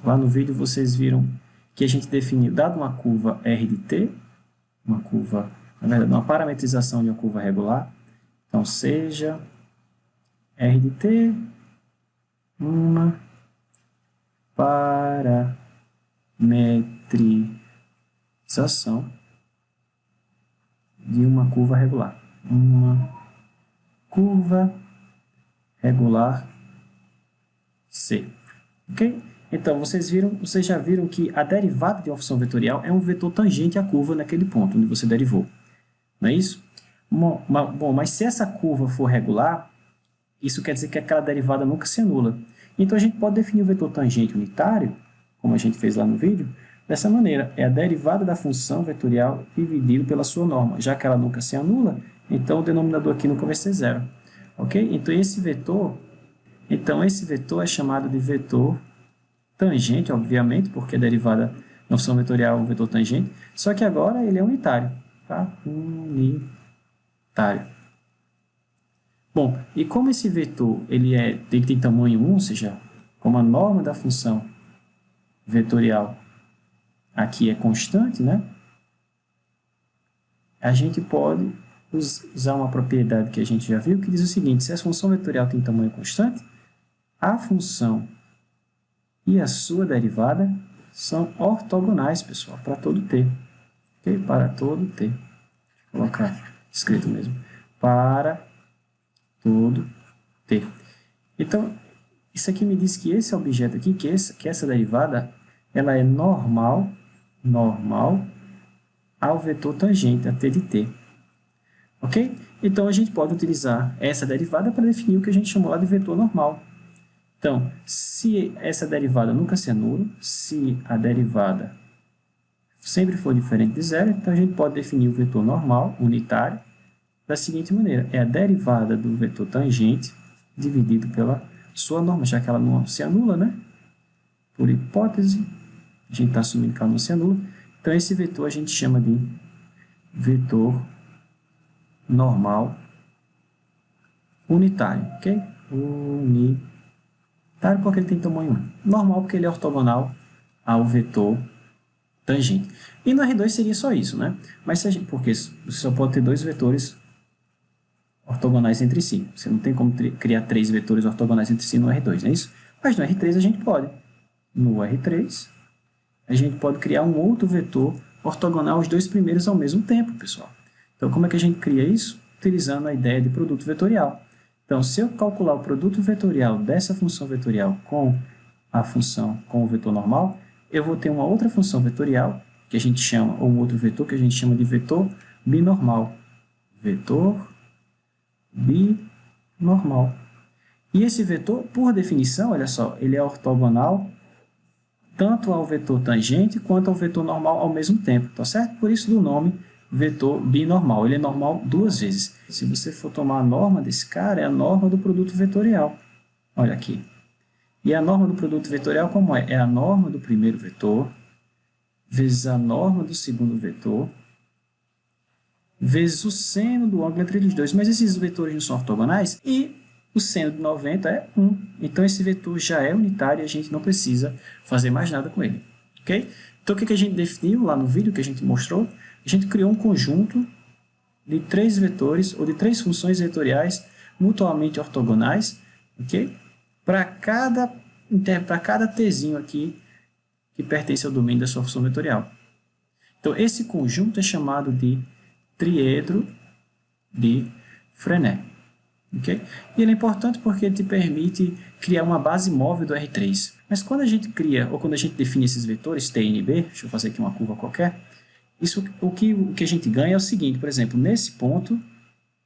Lá no vídeo vocês viram que a gente definiu, dado uma curva R de t, uma curva, na verdade, uma parametrização de uma curva regular, então seja R de t uma parametrização de uma curva regular. Uma curva regular C. Ok? Então, vocês já viram que a derivada de uma função vetorial é um vetor tangente à curva naquele ponto onde você derivou. Não é isso? Bom, mas se essa curva for regular, isso quer dizer que aquela derivada nunca se anula. Então, a gente pode definir o vetor tangente unitário, como a gente fez lá no vídeo, dessa maneira. É a derivada da função vetorial dividido pela sua norma. Já que ela nunca se anula, então o denominador aqui nunca vai ser zero. Ok? Então, esse vetor é chamado de vetor tangente, obviamente, porque a derivada da função vetorial é um vetor tangente, só que agora ele é unitário. Tá? Unitário. Bom, e como esse vetor ele tem tamanho 1, ou seja, como a norma da função vetorial aqui é constante, né? A gente pode usar uma propriedade que a gente já viu, que diz o seguinte: se a função vetorial tem tamanho constante, a função e a sua derivada são ortogonais, pessoal, para todo t. Ok? Para todo t. Vou colocar escrito mesmo. Para todo t. Então, isso aqui me diz que esse objeto aqui, que essa derivada, ela é normal ao vetor tangente, a t de t. Ok? Então, a gente pode utilizar essa derivada para definir o que a gente chamou lá de vetor normal. Então, se essa derivada nunca se anula, se a derivada sempre for diferente de zero, então a gente pode definir o vetor normal, unitário, da seguinte maneira: é a derivada do vetor tangente dividido pela sua norma, já que ela não se anula, né? Por hipótese, a gente está assumindo que ela não se anula. Então, esse vetor a gente chama de vetor normal unitário, ok? Unitário porque ele tem tamanho 1. Normal porque ele é ortogonal ao vetor tangente. E no R2 seria só isso, né? Mas se a gente, porque você só pode ter dois vetores ortogonais entre si. Você não tem como criar três vetores ortogonais entre si no R2, não é isso? Mas no R3 a gente pode. No R3, a gente pode criar um outro vetor ortogonal aos dois primeiros ao mesmo tempo, pessoal. Então, como é que a gente cria isso? Utilizando a ideia de produto vetorial. Então, se eu calcular o produto vetorial dessa função vetorial com a função com o vetor normal, eu vou ter uma outra função vetorial, que a gente chama, ou um outro vetor, que a gente chama de vetor binormal. Vetor binormal. E esse vetor, por definição, olha só, ele é ortogonal tanto ao vetor tangente quanto ao vetor normal ao mesmo tempo, tá certo? Por isso do nome vetor binormal. Ele é normal duas vezes. Se você for tomar a norma desse cara, é a norma do produto vetorial. Olha aqui. E a norma do produto vetorial como é? É a norma do primeiro vetor vezes a norma do segundo vetor vezes o seno do ângulo entre eles dois. Mas esses vetores não são ortogonais e o seno de 90 é 1. Então, esse vetor já é unitário e a gente não precisa fazer mais nada com ele. Ok? Então, o que a gente definiu lá no vídeo que a gente mostrou? A gente criou um conjunto de três vetores ou de três funções vetoriais mutuamente ortogonais, ok? Para cada tzinho aqui que pertence ao domínio da sua função vetorial. Então, esse conjunto é chamado de triedro de Frenet. Okay? E ele é importante porque ele te permite criar uma base móvel do R3. Mas quando a gente cria, ou quando a gente define esses vetores, T, N, B, deixa eu fazer aqui uma curva qualquer, o que a gente ganha é o seguinte, por exemplo, nesse ponto,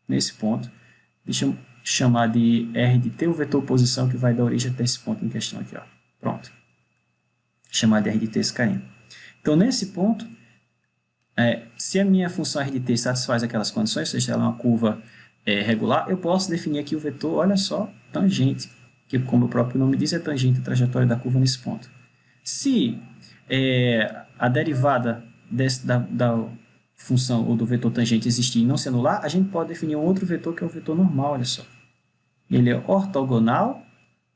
deixa eu chamar de R de T o vetor posição que vai dar origem até esse ponto em questão aqui. Ó. Pronto. Chamar de R de T esse carinha. Então, nesse ponto, se a minha função R de T satisfaz aquelas condições, ou seja, ela é uma curva regular, eu posso definir aqui o vetor, olha só, tangente, que como o próprio nome diz, é tangente a trajetória da curva nesse ponto. Se a derivada da função ou do vetor tangente existir e não se anular, a gente pode definir um outro vetor que é o vetor normal, olha só. Ele é ortogonal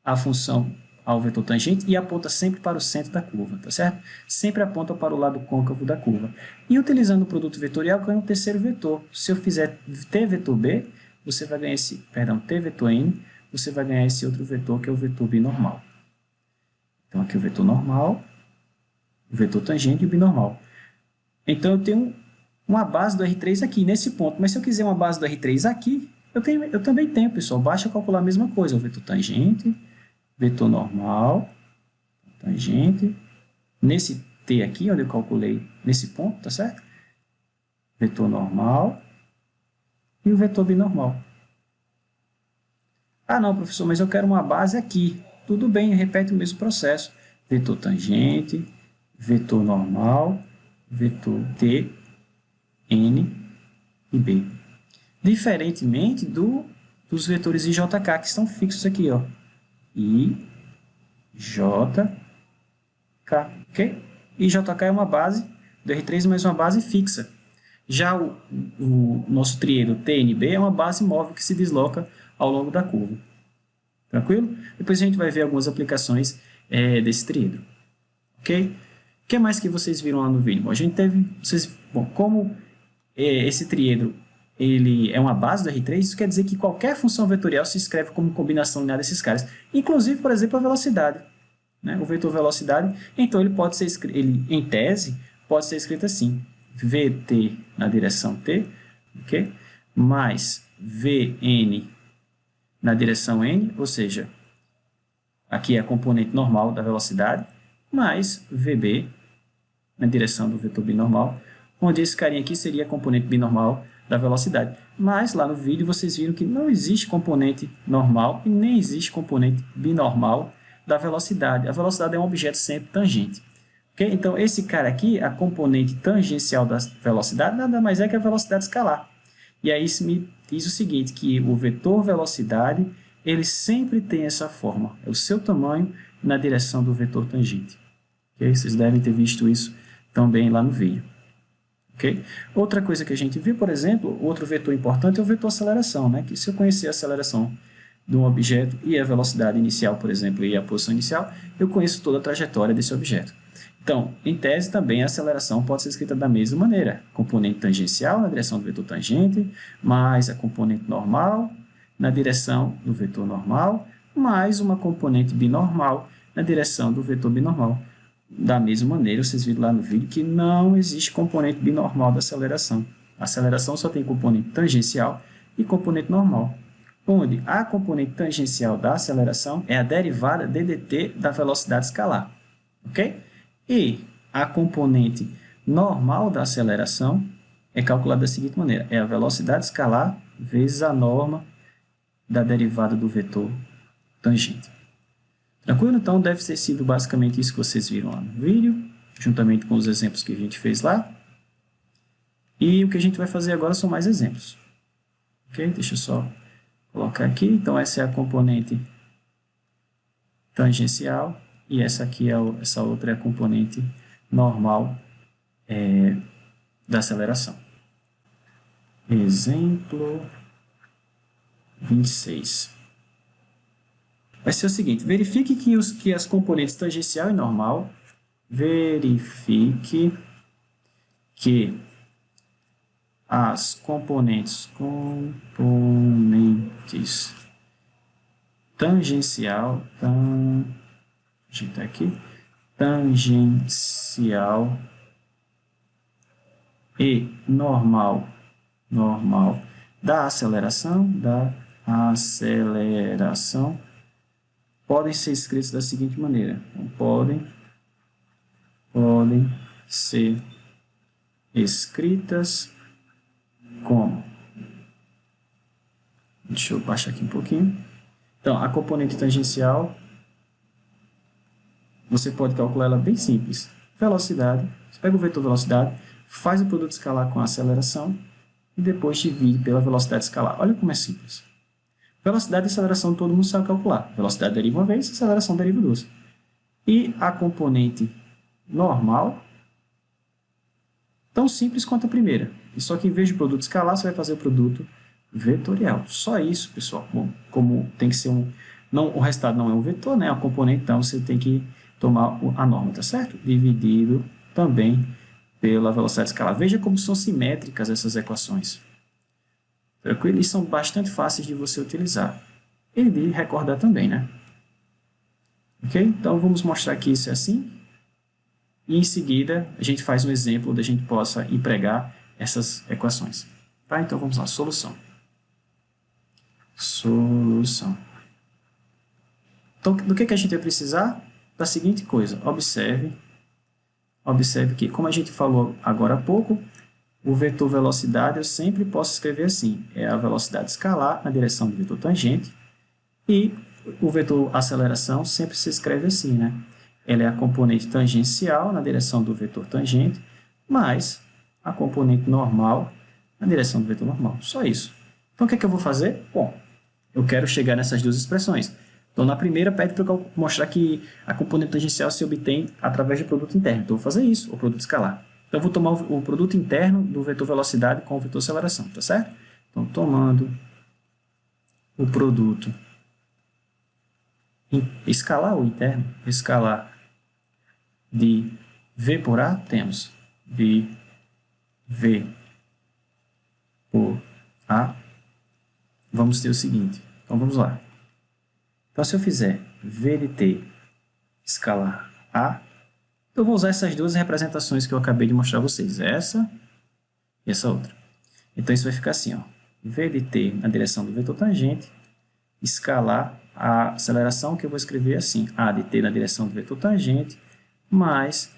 à função ao vetor tangente e aponta sempre para o centro da curva, tá certo? Sempre aponta para o lado côncavo da curva. E utilizando o produto vetorial, ganha um terceiro vetor. Se eu fizer t vetor b, você vai ganhar esse, perdão, t vetor n, você vai ganhar esse outro vetor, que é o vetor binormal. Então, aqui o vetor normal, o vetor tangente e o binormal. Então, eu tenho uma base do R3 aqui, nesse ponto. Mas se eu quiser uma base do R3 aqui, eu também tenho, pessoal. Basta calcular a mesma coisa. O vetor tangente, vetor normal, tangente. Nesse T aqui, onde eu calculei nesse ponto, tá certo? Vetor normal e o vetor binormal. Ah, não, professor, mas eu quero uma base aqui. Tudo bem, repete o mesmo processo. Vetor tangente, vetor normal, vetor T, N e B. Diferentemente dos vetores I, J, K, que estão fixos aqui, ó. I, J, K, ok? I, J, K é uma base do R3, mas uma base fixa. Já o nosso triêdro TNB é uma base móvel que se desloca ao longo da curva. Tranquilo? Depois a gente vai ver algumas aplicações desse triêdro. Ok? O que mais que vocês viram lá no vídeo? Bom, a gente teve... como esse triêdro ele é uma base do R3, isso quer dizer que qualquer função vetorial se escreve como combinação linear desses caras. Inclusive, por exemplo, a velocidade. Né? O vetor velocidade, então ele pode ser escrito, em tese, pode ser escrito assim. Vt na direção t, ok? Mais Vn na direção n, ou seja, aqui é a componente normal da velocidade, mais Vb na direção do vetor binormal, onde esse carinha aqui seria a componente binormal da velocidade. Mas lá no vídeo vocês viram que não existe componente normal e nem existe componente binormal da velocidade. A velocidade é um objeto sempre tangente. Okay? Então, esse cara aqui, a componente tangencial da velocidade, nada mais é que a velocidade escalar. E aí isso me diz o seguinte, que o vetor velocidade, ele sempre tem essa forma. É o seu tamanho na direção do vetor tangente. Okay? Vocês devem ter visto isso também lá no vídeo. Okay? Outra coisa que a gente viu, por exemplo, outro vetor importante é o vetor aceleração, né? Que se eu conhecer a aceleração de um objeto e a velocidade inicial, por exemplo, e a posição inicial, eu conheço toda a trajetória desse objeto. Então, em tese, também a aceleração pode ser escrita da mesma maneira. Componente tangencial na direção do vetor tangente, mais a componente normal na direção do vetor normal, mais uma componente binormal na direção do vetor binormal. Da mesma maneira, vocês viram lá no vídeo que não existe componente binormal da aceleração. A aceleração só tem componente tangencial e componente normal, onde a componente tangencial da aceleração é a derivada ddt da velocidade escalar. Ok? E a componente normal da aceleração é calculada da seguinte maneira. É a velocidade escalar vezes a norma da derivada do vetor tangente. Tranquilo? Então, deve ter sido basicamente isso que vocês viram lá no vídeo, juntamente com os exemplos que a gente fez lá. E o que a gente vai fazer agora são mais exemplos. Ok? Deixa eu só colocar aqui. Então, essa é a componente tangencial e essa aqui essa outra é a componente normal da aceleração. Exemplo 26. Vai ser o seguinte, verifique que as componentes tangencial e normal, verifique que as componentes tangencial, tangencial e normal da aceleração, podem ser escritos da seguinte maneira. Então, podem ser escritas como... Deixa eu baixar aqui um pouquinho. Então, a componente tangencial, você pode calcular ela bem simples. Velocidade, você pega o vetor velocidade, faz o produto escalar com a aceleração e depois divide pela velocidade escalar. Olha como é simples. Velocidade e aceleração todo mundo sabe calcular. Velocidade deriva uma vez, aceleração deriva duas. E a componente normal, tão simples quanto a primeira. E só que em vez de produto escalar, você vai fazer o produto vetorial. Só isso, pessoal. Bom, como tem que ser Não, o resultado não é um vetor, né? É um componente, então você tem que tomar a norma, tá certo? Dividido também pela velocidade escalar. Veja como são simétricas essas equações. Tranquilo? E são bastante fáceis de você utilizar. E de recordar também, né? Ok? Então, vamos mostrar que isso é assim. E em seguida, a gente faz um exemplo onde a gente possa empregar essas equações. Tá? Então, vamos lá. Solução. Solução. Então, do que a gente vai precisar? Da seguinte coisa. Observe que, como a gente falou agora há pouco, o vetor velocidade eu sempre posso escrever assim. É a velocidade escalar na direção do vetor tangente. E o vetor aceleração sempre se escreve assim, né? Ela é a componente tangencial na direção do vetor tangente, mais a componente normal na direção do vetor normal. Só isso. Então, o que é que eu vou fazer? Bom, eu quero chegar nessas duas expressões. Então, na primeira, pede para eu mostrar que a componente tangencial se obtém através do produto interno. Então, eu vou fazer isso, o produto escalar. Então, eu vou tomar o produto interno do vetor velocidade com o vetor aceleração, tá certo? Então, tomando o produto escalar ou interno, escalar de V por A, temos de V por A, vamos ter o seguinte. Então, vamos lá. Então, se eu fizer V de T escalar A, eu vou usar essas duas representações que eu acabei de mostrar a vocês, essa e essa outra. Então, isso vai ficar assim, ó, V de T na direção do vetor tangente, escalar a aceleração, que eu vou escrever assim, A de T na direção do vetor tangente, mais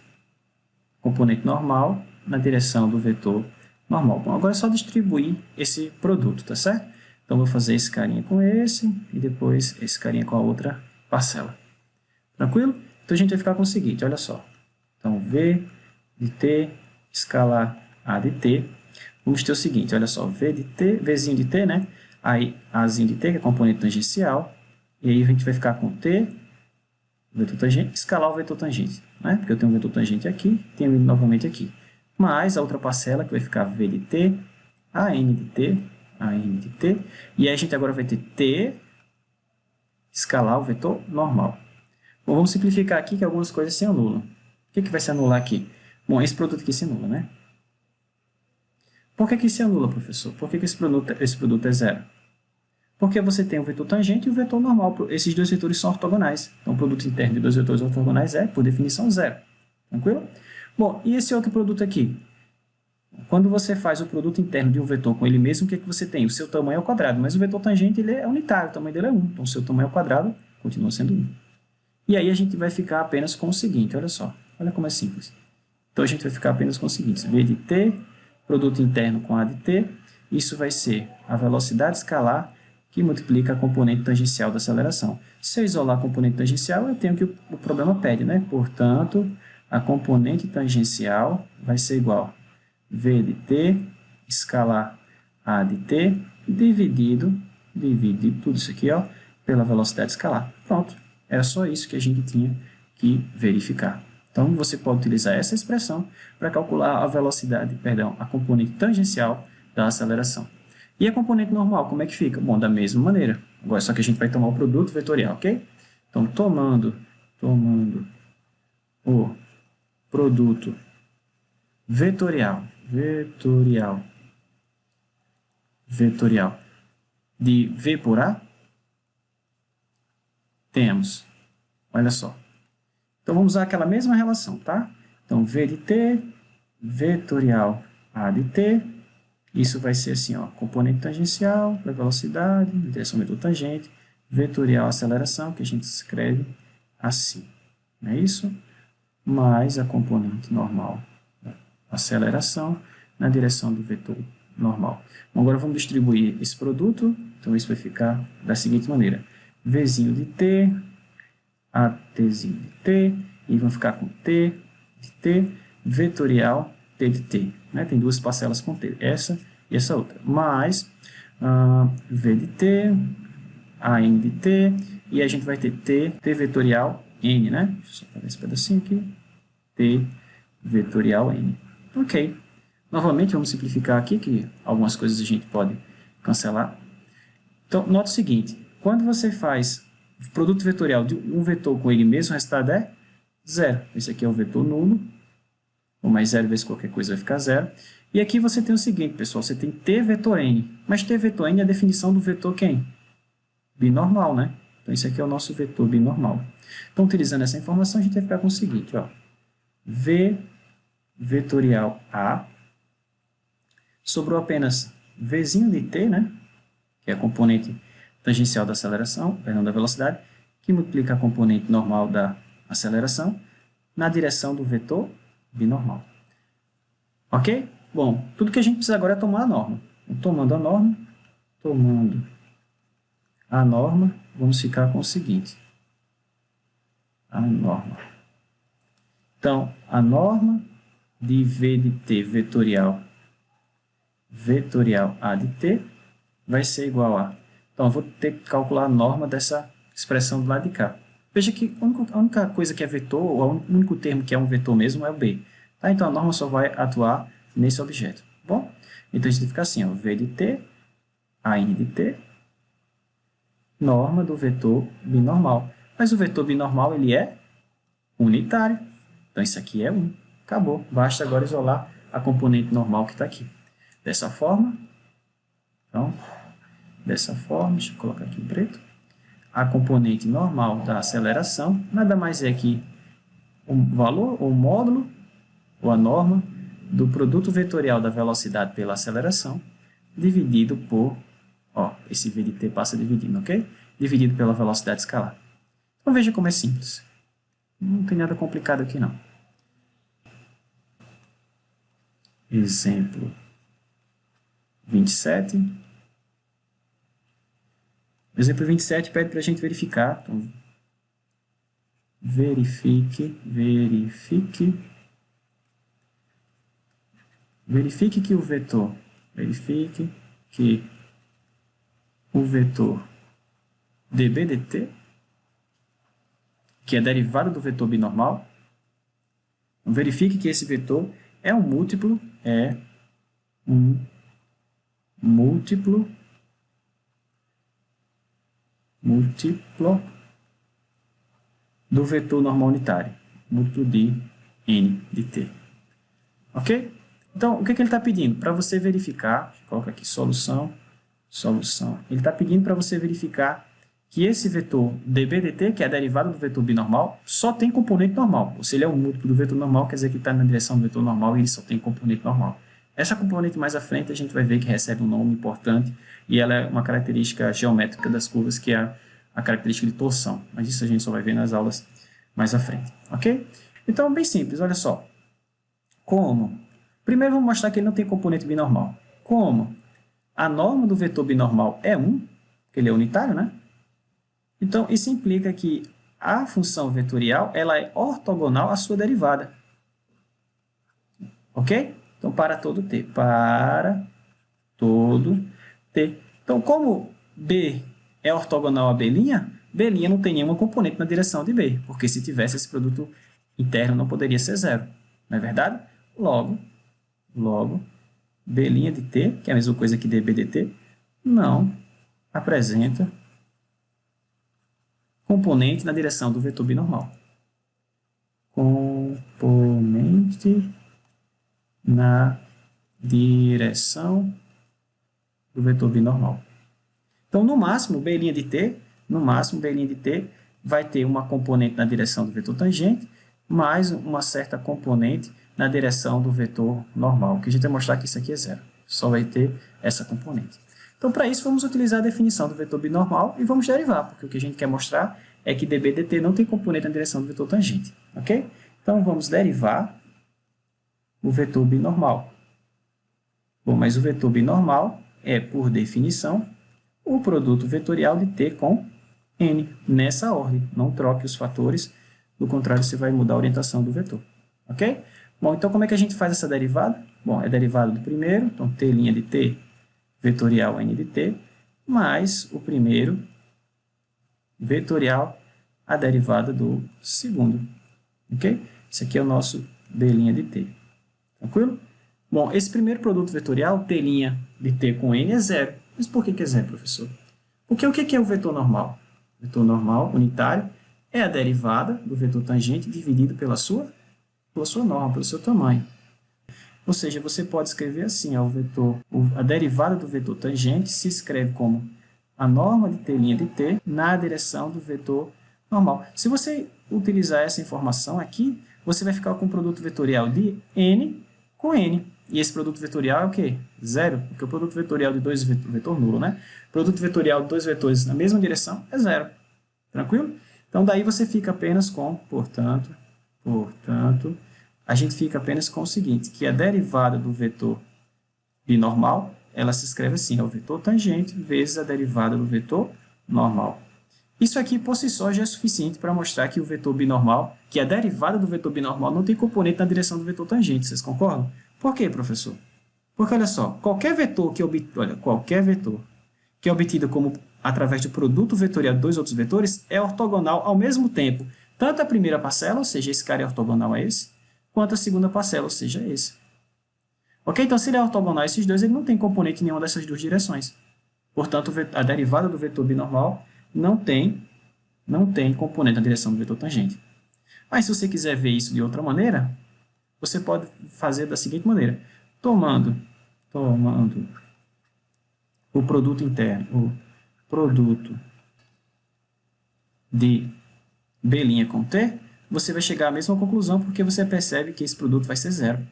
componente normal na direção do vetor normal. Bom, agora é só distribuir esse produto, tá certo? Então, vou fazer esse carinha com esse e depois esse carinha com a outra parcela. Tranquilo? Então, a gente vai ficar com o seguinte, olha só. Então, V de T escalar A de T. Vamos ter o seguinte, olha só, V de T, Vzinho de T, né? Aí, Azinho de T, que é componente tangencial. E aí, a gente vai ficar com T, vetor tangente, escalar o vetor tangente, né? Porque eu tenho um vetor tangente aqui, tenho ele novamente aqui. Mais a outra parcela, que vai ficar V de T, AN de T, AN de T. E aí, a gente agora vai ter T, escalar o vetor normal. Bom, vamos simplificar aqui que algumas coisas se anulam. O que vai se anular aqui? Bom, esse produto aqui se anula, né? Por que se anula, professor? Por que esse produto é zero? Porque você tem o vetor tangente e o vetor normal. Esses dois vetores são ortogonais. Então, o produto interno de dois vetores ortogonais é, por definição, zero. Tranquilo? Bom, e esse outro produto aqui? Quando você faz o produto interno de um vetor com ele mesmo, o que você tem? O seu tamanho é ao quadrado, mas o vetor tangente ele é unitário, o tamanho dele é 1. Então, o seu tamanho ao quadrado continua sendo 1. E aí, a gente vai ficar apenas com o seguinte, olha só. Olha como é simples. Então, a gente vai ficar apenas com o seguinte. V de T, produto interno com A de T. Isso vai ser a velocidade escalar que multiplica a componente tangencial da aceleração. Se eu isolar a componente tangencial, eu tenho o que o problema pede, né? Portanto, a componente tangencial vai ser igual a V de T escalar A de T dividido tudo isso aqui, ó, pela velocidade escalar. Pronto. Era só isso que a gente tinha que verificar. Então, você pode utilizar essa expressão para calcular a velocidade, perdão, a componente tangencial da aceleração. E a componente normal, como é que fica? Bom, da mesma maneira. Agora, só que a gente vai tomar o produto vetorial, ok? Então, tomando o produto vetorial de V por A, temos, olha só. Então, vamos usar aquela mesma relação, tá? Então, V de T, vetorial A de T, isso vai ser assim, ó, componente tangencial para velocidade, direção vetor tangente, vetorial aceleração, que a gente escreve assim, não é isso? Mais a componente normal da aceleração na direção do vetor normal. Bom, agora vamos distribuir esse produto, então isso vai ficar da seguinte maneira. Vzinho de T, ATzinho de T, e vamos ficar com T de T, vetorial T de T. Né? Tem duas parcelas com T, essa e essa outra. Mais V de T, AN de T, e a gente vai ter T vetorial N, né? Deixa eu só pegar esse pedacinho aqui. T vetorial N. Ok. Novamente, vamos simplificar aqui, que algumas coisas a gente pode cancelar. Então, nota o seguinte. Quando você faz O produto vetorial de um vetor com ele mesmo, o resultado é zero. Esse aqui é o vetor nulo. Ou mais zero vezes qualquer coisa vai ficar zero. E aqui você tem o seguinte, pessoal. Você tem T vetor N. Mas T vetor N é a definição do vetor quem? Binormal, né? Então, esse aqui é o nosso vetor binormal. Então, utilizando essa informação, a gente vai ficar com o seguinte, ó. V vetorial A sobrou apenas Vzinho de T, né? Que é a componente tangencial da aceleração, perdão, da velocidade, que multiplica a componente normal da aceleração na direção do vetor binormal. Ok? Bom, tudo que a gente precisa agora é tomar a norma. Então, tomando a norma, vamos ficar com o seguinte. A norma. Então, a norma de V de T vetorial A de T vai ser igual a... Então, eu vou ter que calcular a norma dessa expressão do lado de cá. Veja que a única coisa que é vetor, ou o único termo que é um vetor mesmo, é o B. Tá? Então, a norma só vai atuar nesse objeto. Bom? Então, a gente fica assim, ó, V de T, AN de T, norma do vetor binormal. Mas o vetor binormal, ele é unitário. Então, isso aqui é 1. Acabou. Basta agora isolar a componente normal que está aqui. Dessa forma, então, deixa eu colocar aqui em preto. A componente normal da aceleração nada mais é que o valor, ou módulo, ou a norma, do produto vetorial da velocidade pela aceleração, dividido por, ó, esse V de t passa dividindo, ok? Dividido pela velocidade escalar. Então veja como é simples. Não tem nada complicado aqui não. Exemplo 27. O exemplo 27 pede para a gente verificar. Então, verifique que o vetor, dB dt, que é derivado do vetor binormal, então, verifique que esse vetor é um múltiplo do vetor normal unitário, múltiplo de n de t. Ok? Então, o que ele está pedindo? Para você verificar, coloca aqui solução. Ele está pedindo para você verificar que esse vetor dB dt, que é a derivada do vetor binormal, só tem componente normal. Ou se ele é um múltiplo do vetor normal, quer dizer que está na direção do vetor normal e ele só tem componente normal. Essa componente mais à frente a gente vai ver que recebe um nome importante e ela é uma característica geométrica das curvas, que é a característica de torção. Mas isso a gente só vai ver nas aulas mais à frente. Ok? Então, bem simples, olha só. Como? Primeiro vamos mostrar que ele não tem componente binormal. Como? A norma do vetor binormal é 1, porque ele é unitário, né? Então, isso implica que a função vetorial ela é ortogonal à sua derivada. Ok? Então, para todo t. Para todo t. Então, como B é ortogonal a B', B' não tem nenhuma componente na direção de B, porque se tivesse esse produto interno não poderia ser zero. Não é verdade? Logo, B' de t, que é a mesma coisa que dB dt, não apresenta componente na direção do vetor binormal. Componente na direção do vetor binormal. Então, no máximo, B' de t, vai ter uma componente na direção do vetor tangente, mais uma certa componente na direção do vetor normal, que a gente vai mostrar que isso aqui é zero. Só vai ter essa componente. Então, para isso, vamos utilizar a definição do vetor binormal e vamos derivar, porque o que a gente quer mostrar é que dB dt não tem componente na direção do vetor tangente. Ok? Então, vamos derivar o vetor binormal. Bom, mas o vetor binormal é, por definição, o produto vetorial de t com n, nessa ordem. Não troque os fatores, do contrário, você vai mudar a orientação do vetor. Ok? Bom, então como é que a gente faz essa derivada? Bom, é derivada do primeiro, então t' de t vetorial n de t, mais o primeiro vetorial a derivada do segundo. Ok? Esse aqui é o nosso b' de t. Tranquilo? Bom, esse primeiro produto vetorial, t' de t com n, é zero. Mas por que é zero, professor? Porque o que é o vetor normal? vetor normal unitário, é a derivada do vetor tangente dividido pela sua norma, pelo seu tamanho. Ou seja, você pode escrever assim, ó, a derivada do vetor tangente se escreve como a norma de t' de t na direção do vetor normal. Se você utilizar essa informação aqui, você vai ficar com o produto vetorial de n com n. E esse produto vetorial é o quê? Zero, porque o produto vetorial de dois vetor nulo, né? O produto vetorial de dois vetores na mesma direção é zero. Tranquilo? Então, daí você fica apenas com, portanto, a gente fica apenas com o seguinte, que a derivada do vetor binormal, ela se escreve assim, é o vetor tangente vezes a derivada do vetor normal. Isso aqui, por si só, já é suficiente para mostrar que o vetor binormal, que a derivada do vetor binormal não tem componente na direção do vetor tangente, vocês concordam? Por quê, professor? Porque, olha só, qualquer vetor que é obtido como através do produto vetorial de dois outros vetores é ortogonal ao mesmo tempo, tanto a primeira parcela, ou seja, esse cara é ortogonal a esse, quanto a segunda parcela, ou seja, esse. Ok? Então, se ele é ortogonal a esses dois, ele não tem componente em nenhuma dessas duas direções. Portanto, a derivada do vetor binormal não tem componente na direção do vetor tangente. Mas se você quiser ver isso de outra maneira, você pode fazer da seguinte maneira. Tomando o produto interno, o produto de B' com T, você vai chegar à mesma conclusão porque você percebe que esse produto vai ser zero.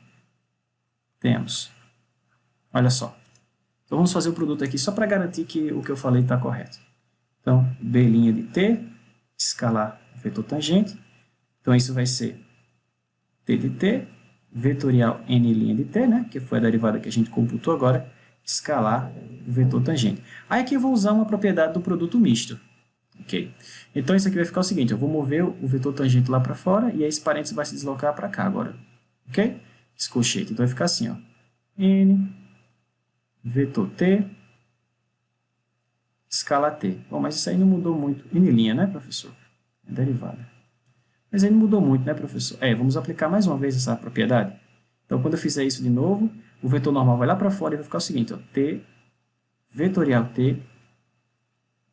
Temos. Olha só. Então, vamos fazer o produto aqui só para garantir que o que eu falei está correto. Então, B' de T, escalar o vetor tangente. Então, isso vai ser T de T, vetorial N' de T, né, que foi a derivada que a gente computou agora, escalar o vetor tangente. Aí aqui eu vou usar uma propriedade do produto misto. Ok? Então, isso aqui vai ficar o seguinte, eu vou mover o vetor tangente lá para fora e aí esse parênteses vai se deslocar para cá agora. Ok? Esse colchete. Então, vai ficar assim, ó. N, vetor T, escala T. Bom, mas isso aí não mudou muito. N', né, professor? É derivada. Mas aí não mudou muito, né, professor? Vamos aplicar mais uma vez essa propriedade. Então, quando eu fizer isso de novo, o vetor normal vai lá para fora e vai ficar o seguinte, ó. T, vetorial T,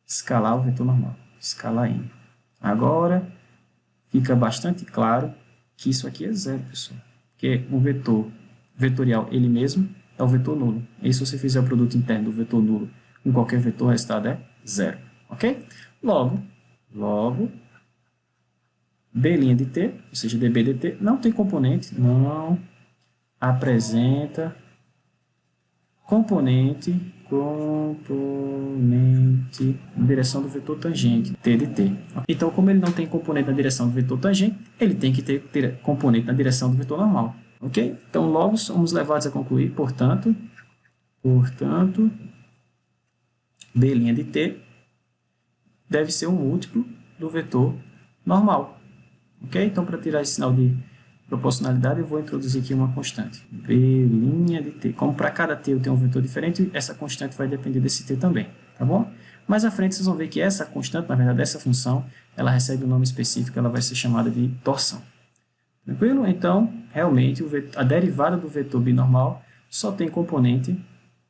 escalar o vetor normal. Escalar N. Agora, fica bastante claro que isso aqui é zero, pessoal. Porque o vetor vetorial, ele mesmo, é o vetor nulo. E se você fizer o produto interno do vetor nulo com qualquer vetor, o resultado é zero. Ok? Logo, B' de T, ou seja, dB de T, não tem componente, não apresenta componente na direção do vetor tangente, T de T. Então, como ele não tem componente na direção do vetor tangente, ele tem que ter componente na direção do vetor normal. Ok? Então, logo somos levados a concluir, portanto, B' de T deve ser um múltiplo do vetor normal. Ok? Então, para tirar esse sinal de proporcionalidade, eu vou introduzir aqui uma constante. B' de T. Como para cada T eu tenho um vetor diferente, essa constante vai depender desse T também. Tá bom? Mais à frente, vocês vão ver que essa constante, na verdade, essa função, ela recebe um nome específico, ela vai ser chamada de torção. Tranquilo? Então, realmente, a derivada do vetor binormal só tem componente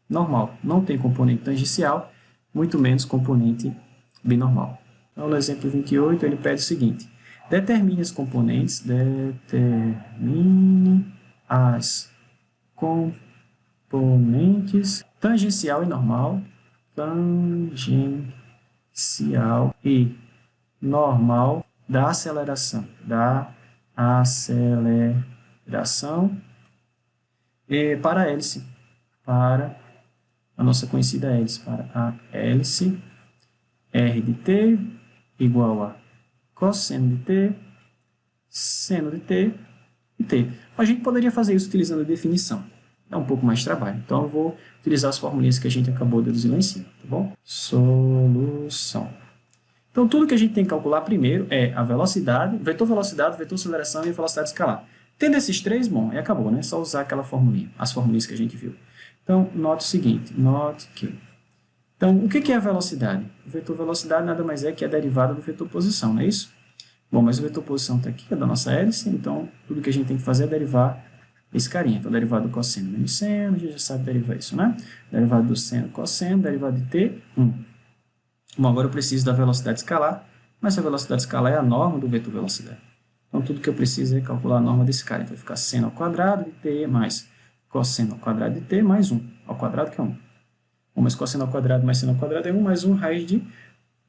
normal. Não tem componente tangencial, muito menos componente binormal. Então, no exemplo 28, ele pede o seguinte. Determine as componentes, tangencial e normal, da aceleração, e para a hélice, para a nossa conhecida hélice, para a hélice, R de T igual a cosseno de T, seno de T e T. A gente poderia fazer isso utilizando a definição. Dá um pouco mais de trabalho. Então, eu vou utilizar as formulinhas que a gente acabou de deduzir lá em cima. Tá bom? Solução. Então, tudo que a gente tem que calcular primeiro é a velocidade, vetor aceleração e a velocidade escalar. Tendo esses três, bom, aí acabou, né? Só usar aquela formulinha, as formulinhas que a gente viu. Então, note o seguinte, Então, o que é a velocidade? O vetor velocidade nada mais é que a derivada do vetor posição, não é isso? Bom, mas o vetor posição está aqui, é da nossa hélice, então tudo que a gente tem que fazer é derivar esse carinha. Então, derivada do cosseno menos seno, a gente já sabe derivar isso, né? Derivada do seno, cosseno, derivada de t, 1. Bom, agora eu preciso da velocidade escalar, mas a velocidade escalar é a norma do vetor velocidade. Então, tudo que eu preciso é calcular a norma desse cara. Então, vai ficar seno ao quadrado de t mais cosseno ao quadrado de t mais 1 ao quadrado, que é 1. 1 mais cosseno ao quadrado mais seno ao quadrado é 1 mais 1 raiz de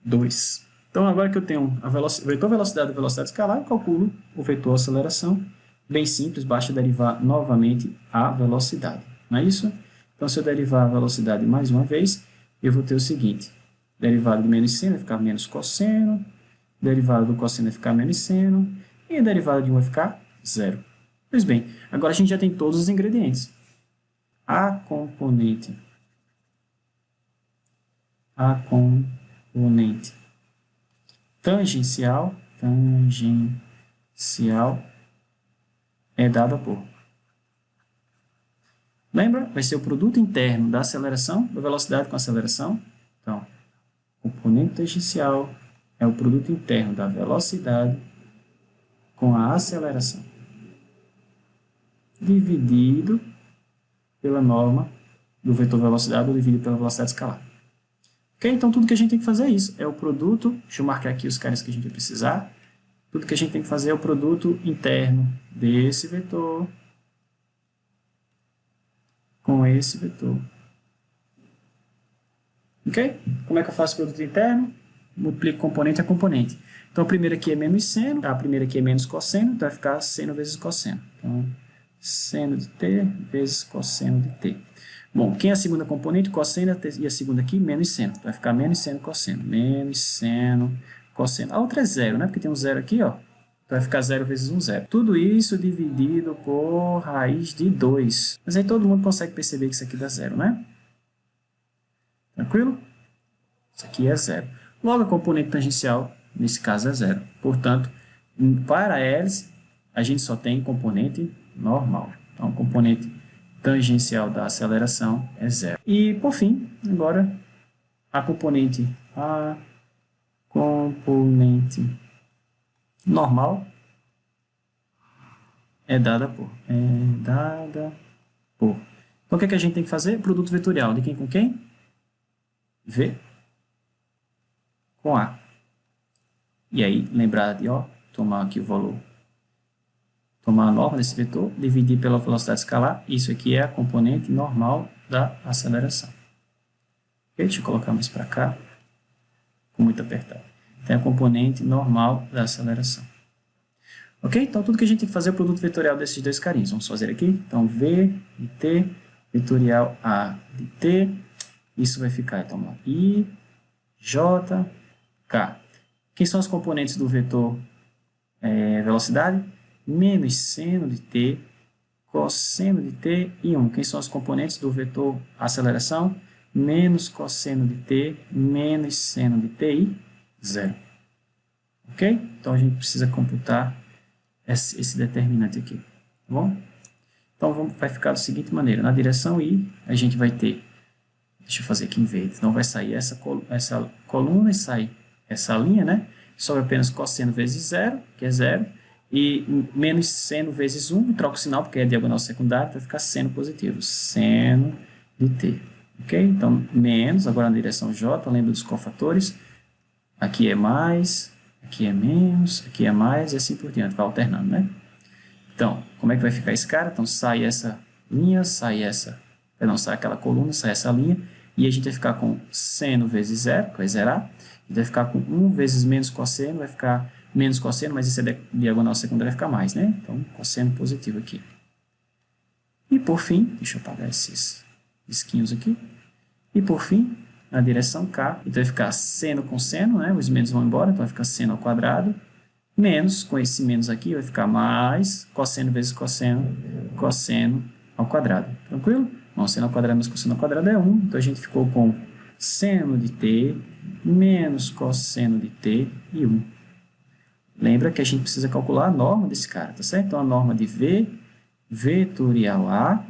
2. Então, agora que eu tenho o vetor velocidade e velocidade escalar, eu calculo o vetor aceleração. Bem simples, basta derivar novamente a velocidade. Não é isso? Então, se eu derivar a velocidade mais uma vez, eu vou ter o seguinte. Derivado de menos seno vai ficar menos cosseno. Derivado do cosseno vai ficar menos seno. E a derivada de 1 vai ficar zero. Pois bem, agora a gente já tem todos os ingredientes. A componente tangencial é dada por. Lembra? Vai ser o produto interno da aceleração, da velocidade com aceleração. Então, componente tangencial é o produto interno da velocidade com a aceleração, dividido pela norma do vetor velocidade ou dividido pela velocidade escalar. Ok? Então, tudo que a gente tem que fazer é isso. É o produto, deixa eu marcar aqui os caras que a gente vai precisar. Tudo que a gente tem que fazer é o produto interno desse vetor com esse vetor. Ok? Como é que eu faço o produto interno? Multiplico componente a componente. Então, a primeira aqui é menos seno, a primeira aqui é menos cosseno, então vai ficar seno vezes cosseno. Então, seno de t vezes cosseno de t. Bom, quem é a segunda componente? Cosseno, e a segunda aqui, menos seno. Vai ficar menos seno cosseno. Menos seno cosseno. A outra é zero, né? Porque tem um zero aqui, ó. Então, vai ficar 0 vezes 1, 0. Tudo isso dividido por raiz de 2. Mas aí todo mundo consegue perceber que isso aqui dá zero, né? Tranquilo? Isso aqui é zero. Logo, a componente tangencial, nesse caso, é zero. Portanto, para a hélice, a gente só tem componente normal. Então, a componente tangencial da aceleração é zero. E, por fim, agora, a componente normal é dada por. Então, o que, é que a gente tem que fazer? Produto vetorial de quem com quem? V com A. E aí, lembrar de, ó, tomar aqui o valor, tomar a norma desse vetor, dividir pela velocidade escalar. Isso aqui é a componente normal da aceleração. Ok? Deixa eu colocar mais para cá, com muito apertado. Tem a componente normal da aceleração. Ok? Então, tudo que a gente tem que fazer é o produto vetorial desses dois carinhos. Vamos fazer aqui. Então, V de t, vetorial A de t. Isso vai ficar, então, I, J, K. Quem são os componentes do vetor velocidade? Menos seno de t, cosseno de t e 1. Quem são os componentes do vetor aceleração? Menos cosseno de t, menos seno de t e 0. Ok? Então, a gente precisa computar esse determinante aqui. Tá bom? Então, vai ficar da seguinte maneira. Na direção I, a gente vai ter, deixa eu fazer aqui em verde. Então, vai sair essa coluna e sai essa linha, né? Sobra apenas cosseno vezes 0, que é 0, e menos seno vezes 1, troca o sinal, porque é diagonal secundária, vai ficar seno positivo, seno de t. Ok? Então, menos, agora na direção J, lembra dos cofatores, aqui é mais, aqui é menos, aqui é mais, e assim por diante, vai alternando, né? Então, como é que vai ficar esse cara? Então, sai essa linha, sai aquela coluna, sai essa linha, e a gente vai ficar com seno vezes 0, que vai zerar, e vai ficar com 1 vezes menos cosseno, vai ficar menos cosseno, mas isso é diagonal secundária, vai ficar mais, né? Então, cosseno positivo aqui. E por fim, deixa eu apagar esses risquinhos aqui, e por fim, na direção K, então vai ficar seno com seno, né? Os menos vão embora, então vai ficar seno ao quadrado, menos, com esse menos aqui, vai ficar mais, cosseno vezes cosseno, cosseno ao quadrado. Tranquilo? Bom, seno ao quadrado mais cosseno ao quadrado é 1, então a gente ficou com seno de t menos cosseno de t e 1. Lembra que a gente precisa calcular a norma desse cara, tá certo? Então, a norma de V vetorial A,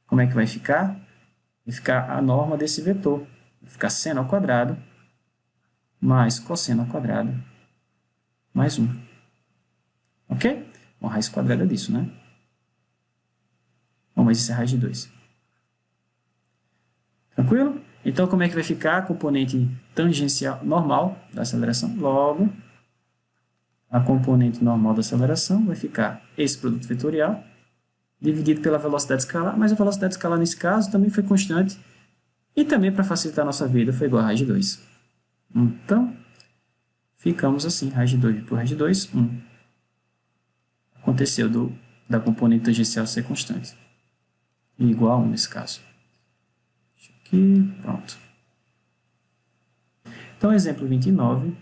como é que vai ficar? Vai ficar a norma desse vetor. Vai ficar seno ao quadrado mais cosseno ao quadrado mais 1. Ok? Bom, raiz quadrada disso, né? Bom, mas isso é raiz de 2. Tranquilo? Então, como é que vai ficar a componente tangencial normal da aceleração? Logo, a componente normal da aceleração vai ficar esse produto vetorial dividido pela velocidade escalar, mas a velocidade escalar nesse caso também foi constante e também, para facilitar a nossa vida, foi igual a raiz de 2. Então, ficamos assim, raiz de 2 por raiz de 2, 1. Aconteceu da componente tangencial ser constante. E igual a 1 nesse caso. Aqui, pronto. Então, exemplo 29.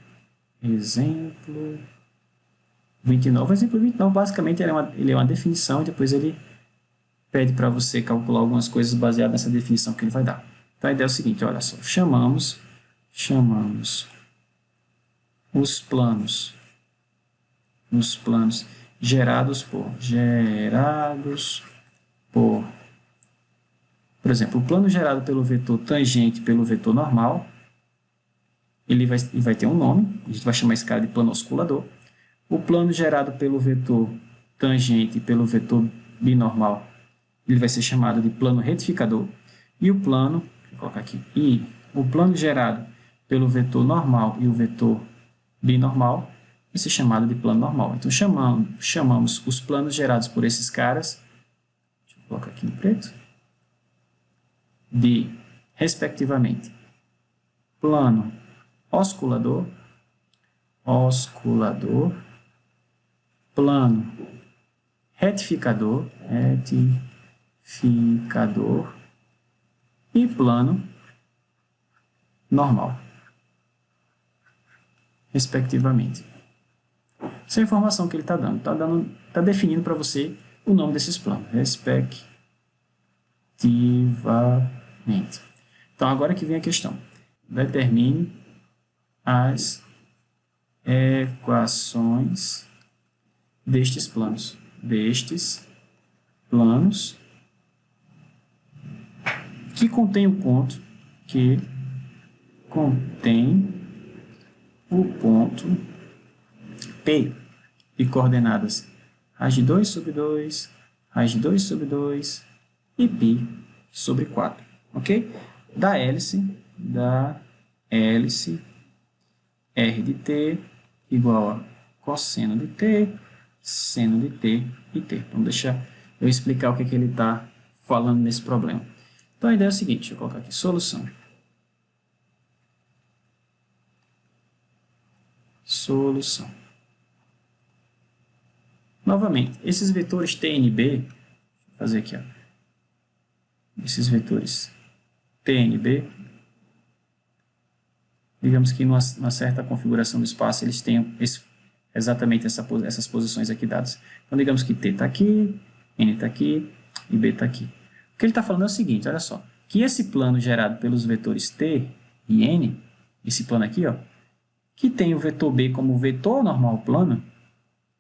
Exemplo 29, basicamente, ele é uma definição e depois ele pede para você calcular algumas coisas baseadas nessa definição que ele vai dar. Então, a ideia é o seguinte, olha só, chamamos os planos gerados por exemplo, o plano gerado pelo vetor tangente pelo vetor normal, ele vai ter um nome, a gente vai chamar esse cara de plano osculador. O plano gerado pelo vetor tangente pelo vetor binormal, ele vai ser chamado de plano retificador. E o plano, vou colocar aqui, o plano gerado pelo vetor normal e o vetor binormal vai ser chamado de plano normal. Então, chamamos os planos gerados por esses caras, deixa eu colocar aqui em preto, de, respectivamente, plano osculador, plano retificador e plano normal, respectivamente. Essa é a informação que ele está dando. Está definindo para você o nome desses planos, respectivamente. Então, agora que vem a questão. Determine as equações destes planos. Que contém o ponto P e coordenadas raiz de 2 sobre 2, raiz de 2 sobre 2 e π sobre 4, ok? Da hélice R de t igual a cosseno de t, seno de t e t. Então, deixa eu explicar o que ele está falando nesse problema. Então, a ideia é a seguinte, deixa eu colocar aqui, solução. Novamente, esses vetores T e B, deixa eu fazer aqui, ó. Esses vetores T e B, digamos que numa certa configuração do espaço eles tenham exatamente essas posições aqui dadas. Então, digamos que T está aqui, N está aqui e B está aqui. O que ele está falando é o seguinte, olha só, que esse plano gerado pelos vetores T e N, esse plano aqui, ó, que tem o vetor B como vetor normal plano,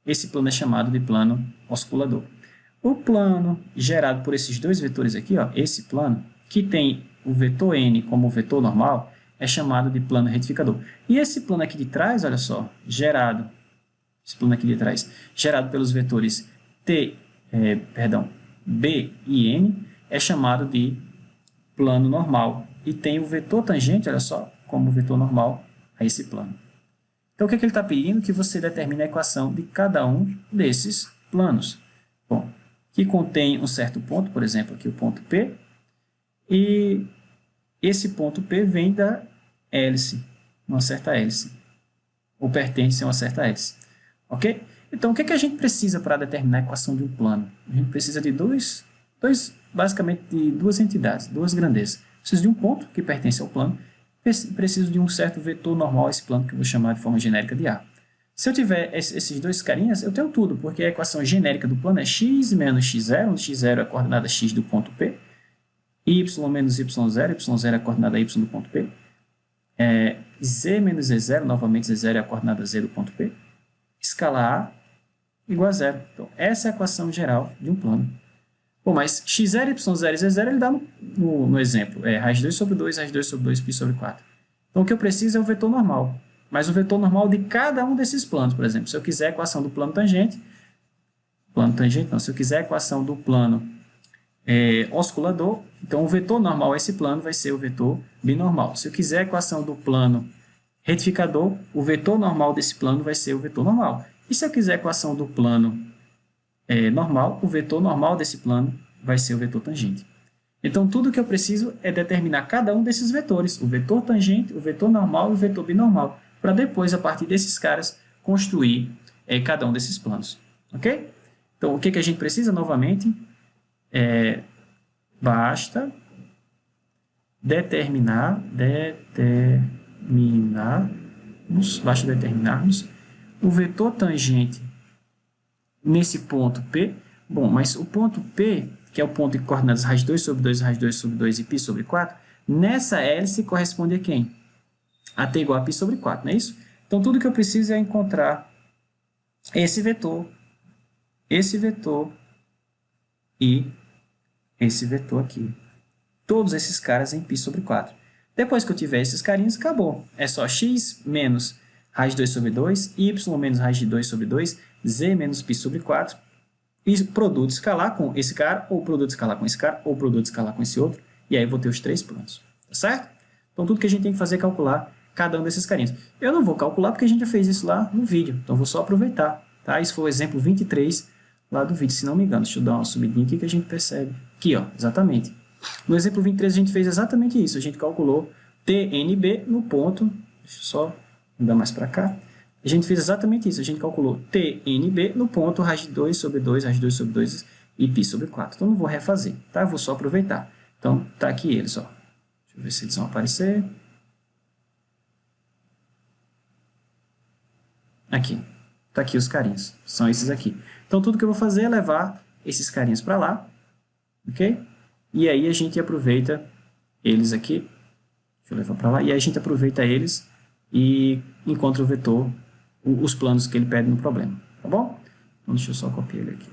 esse plano é chamado de plano osculador. O plano gerado por esses dois vetores aqui, ó, esse plano, que tem o vetor N como vetor normal, é chamado de plano retificador. E esse plano aqui de trás, olha só, gerado pelos vetores B e N, é chamado de plano normal. E tem o vetor tangente, olha só, como vetor normal a esse plano. Então, o que ele está pedindo? Que você determine a equação de cada um desses planos. Bom, que contém um certo ponto, por exemplo, aqui o ponto P, e esse ponto P vem da hélice, uma certa hélice, ou pertence a uma certa hélice. Ok? Então, o que a gente precisa para determinar a equação de um plano? A gente precisa de basicamente de duas entidades, duas grandezas. Preciso de um ponto que pertence ao plano, preciso de um certo vetor normal a esse plano, que eu vou chamar de forma genérica de A. Se eu tiver esses dois carinhas, eu tenho tudo, porque a equação genérica do plano é x menos x0, onde x0 é a coordenada x do ponto P, y menos y0, y0 é a coordenada y do ponto P, z menos z0, novamente z0 é a coordenada z do ponto P, escala A igual a zero. Então, essa é a equação geral de um plano. Bom, mas x0, y0 e z0 ele dá no exemplo. Raiz de 2 sobre 2, raiz de 2 sobre 2, π sobre 4. Então, o que eu preciso é o vetor normal. Mas o vetor normal de cada um desses planos, por exemplo, se eu quiser a equação do plano tangente, se eu quiser a equação do plano osculador, Então, o vetor normal a esse plano vai ser o vetor binormal. Se eu quiser a equação do plano retificador, o vetor normal desse plano vai ser o vetor normal. E se eu quiser a equação do plano normal, o vetor normal desse plano vai ser o vetor tangente. Então, tudo que eu preciso é determinar cada um desses vetores, o vetor tangente, o vetor normal e o vetor binormal, para depois, a partir desses caras, construir cada um desses planos. Ok? Então, o que a gente precisa, novamente, basta determinarmos o vetor tangente nesse ponto P. Bom, mas o ponto P, que é o ponto de coordenadas raiz 2 sobre 2, raiz 2 sobre 2 e π sobre 4, nessa hélice corresponde a quem? A t igual a π sobre 4, não é isso? Então, tudo que eu preciso é encontrar esse vetor e esse vetor aqui. Todos esses caras em π sobre 4. Depois que eu tiver esses carinhos, acabou. É só x menos raiz 2 sobre 2, y menos raiz de 2 sobre 2, z menos π sobre 4, e produto escalar com esse cara, ou produto escalar com esse cara, ou produto escalar com esse outro, e aí eu vou ter os três planos. Tá certo? Então, tudo que a gente tem que fazer é calcular cada um desses carinhos. Eu não vou calcular porque a gente já fez isso lá no vídeo, então vou só aproveitar. Tá? Esse foi o exemplo 23 lá do vídeo, se não me engano. Deixa eu dar uma subidinha aqui que a gente percebe. Aqui, ó, exatamente. No exemplo 23 a gente fez exatamente isso. A gente calculou TNB no ponto, deixa eu só andar mais para cá. A gente fez exatamente isso. A gente calculou TNB no ponto raiz de 2 sobre 2, raiz de 2 sobre 2 e π sobre 4. Então, não vou refazer, tá? Eu vou só aproveitar. Então, tá aqui eles, ó. Deixa eu ver se eles vão aparecer. Aqui. Tá aqui os carinhos. São esses aqui. Então, tudo que eu vou fazer é levar esses carinhos para lá. Ok? E aí, a gente aproveita eles aqui. Deixa eu levar para lá. E aí, a gente aproveita eles e encontra o vetor, os planos que ele pede no problema. Tá bom? Então, deixa eu só copiar ele aqui.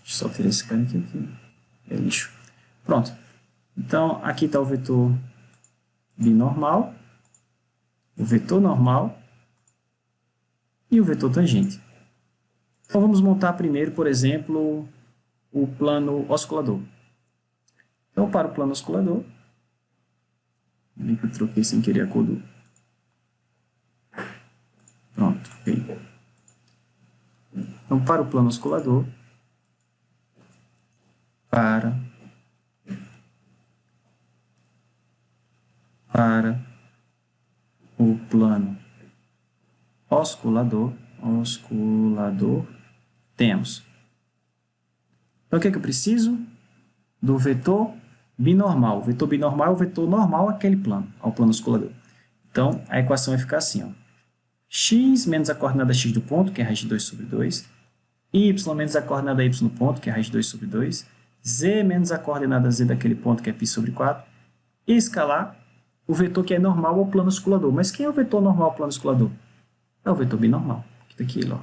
Deixa eu só tirar esse cara aqui, que é lixo. Pronto. Então, aqui está o vetor binormal, o vetor normal e o vetor tangente. Então, vamos montar primeiro, por exemplo, o plano oscilador. Então, para o plano oscilador, eu troquei sem querer a cor do... Pronto, ok. Então, para o plano oscilador, para o plano oscilador, temos. Então, o que eu preciso? Do vetor binormal. O vetor binormal é o vetor normal àquele plano, ao plano oscilador. Então, a equação vai ficar assim, ó. X menos a coordenada x do ponto, que é raiz de 2 sobre 2, y menos a coordenada y no ponto, que é raiz de 2 sobre 2, z menos a coordenada z daquele ponto, que é π sobre 4, e escalar o vetor que é normal ao plano oscilador. Mas quem é o vetor normal ao plano oscilador? É o vetor binormal, que está aqui, ó.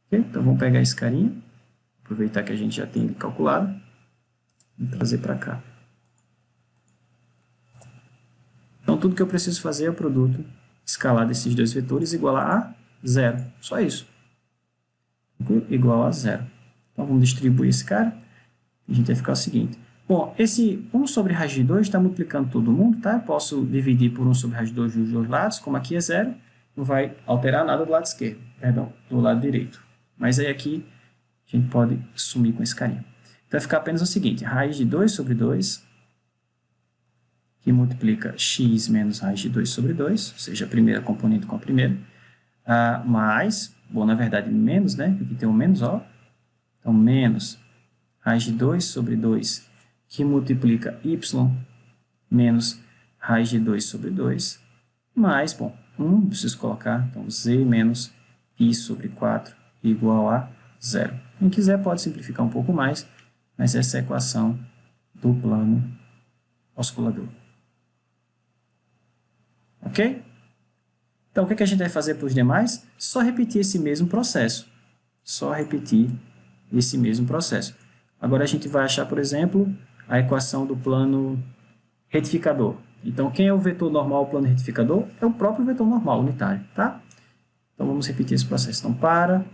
Okay? Então, vamos pegar esse carinha, aproveitar que a gente já tem ele calculado, e trazer para cá. Então, tudo que eu preciso fazer é o produto escalar desses dois vetores igualar a zero. Só isso. Igual a zero. Então, vamos distribuir esse cara. A gente vai ficar o seguinte. Bom, esse 1 sobre raiz de 2 está multiplicando todo mundo, tá? Eu posso dividir por 1 sobre raiz de 2 dos dois lados, como aqui é zero, não vai alterar nada do lado esquerdo, perdão, do lado direito. Mas aí aqui a gente pode sumir com esse carinha. Então vai ficar apenas o seguinte, raiz de 2 sobre 2, que multiplica x menos raiz de 2 sobre 2, ou seja, a primeira componente com a primeira, mais, bom, na verdade menos, né? Aqui tem um menos, ó. Então menos raiz de 2 sobre 2, que multiplica y menos raiz de 2 sobre 2, mais, bom, 1, preciso colocar, então z menos π sobre 4 igual a 0. Quem quiser pode simplificar um pouco mais, mas essa é a equação do plano oscilador. Ok? Então, o que a gente vai fazer para os demais? Só repetir esse mesmo processo. Só repetir esse mesmo processo. Agora, a gente vai achar, por exemplo, a equação do plano retificador. Então, quem é o vetor normal ao plano retificador? É o próprio vetor normal unitário, tá? Então, vamos repetir esse processo. Então, para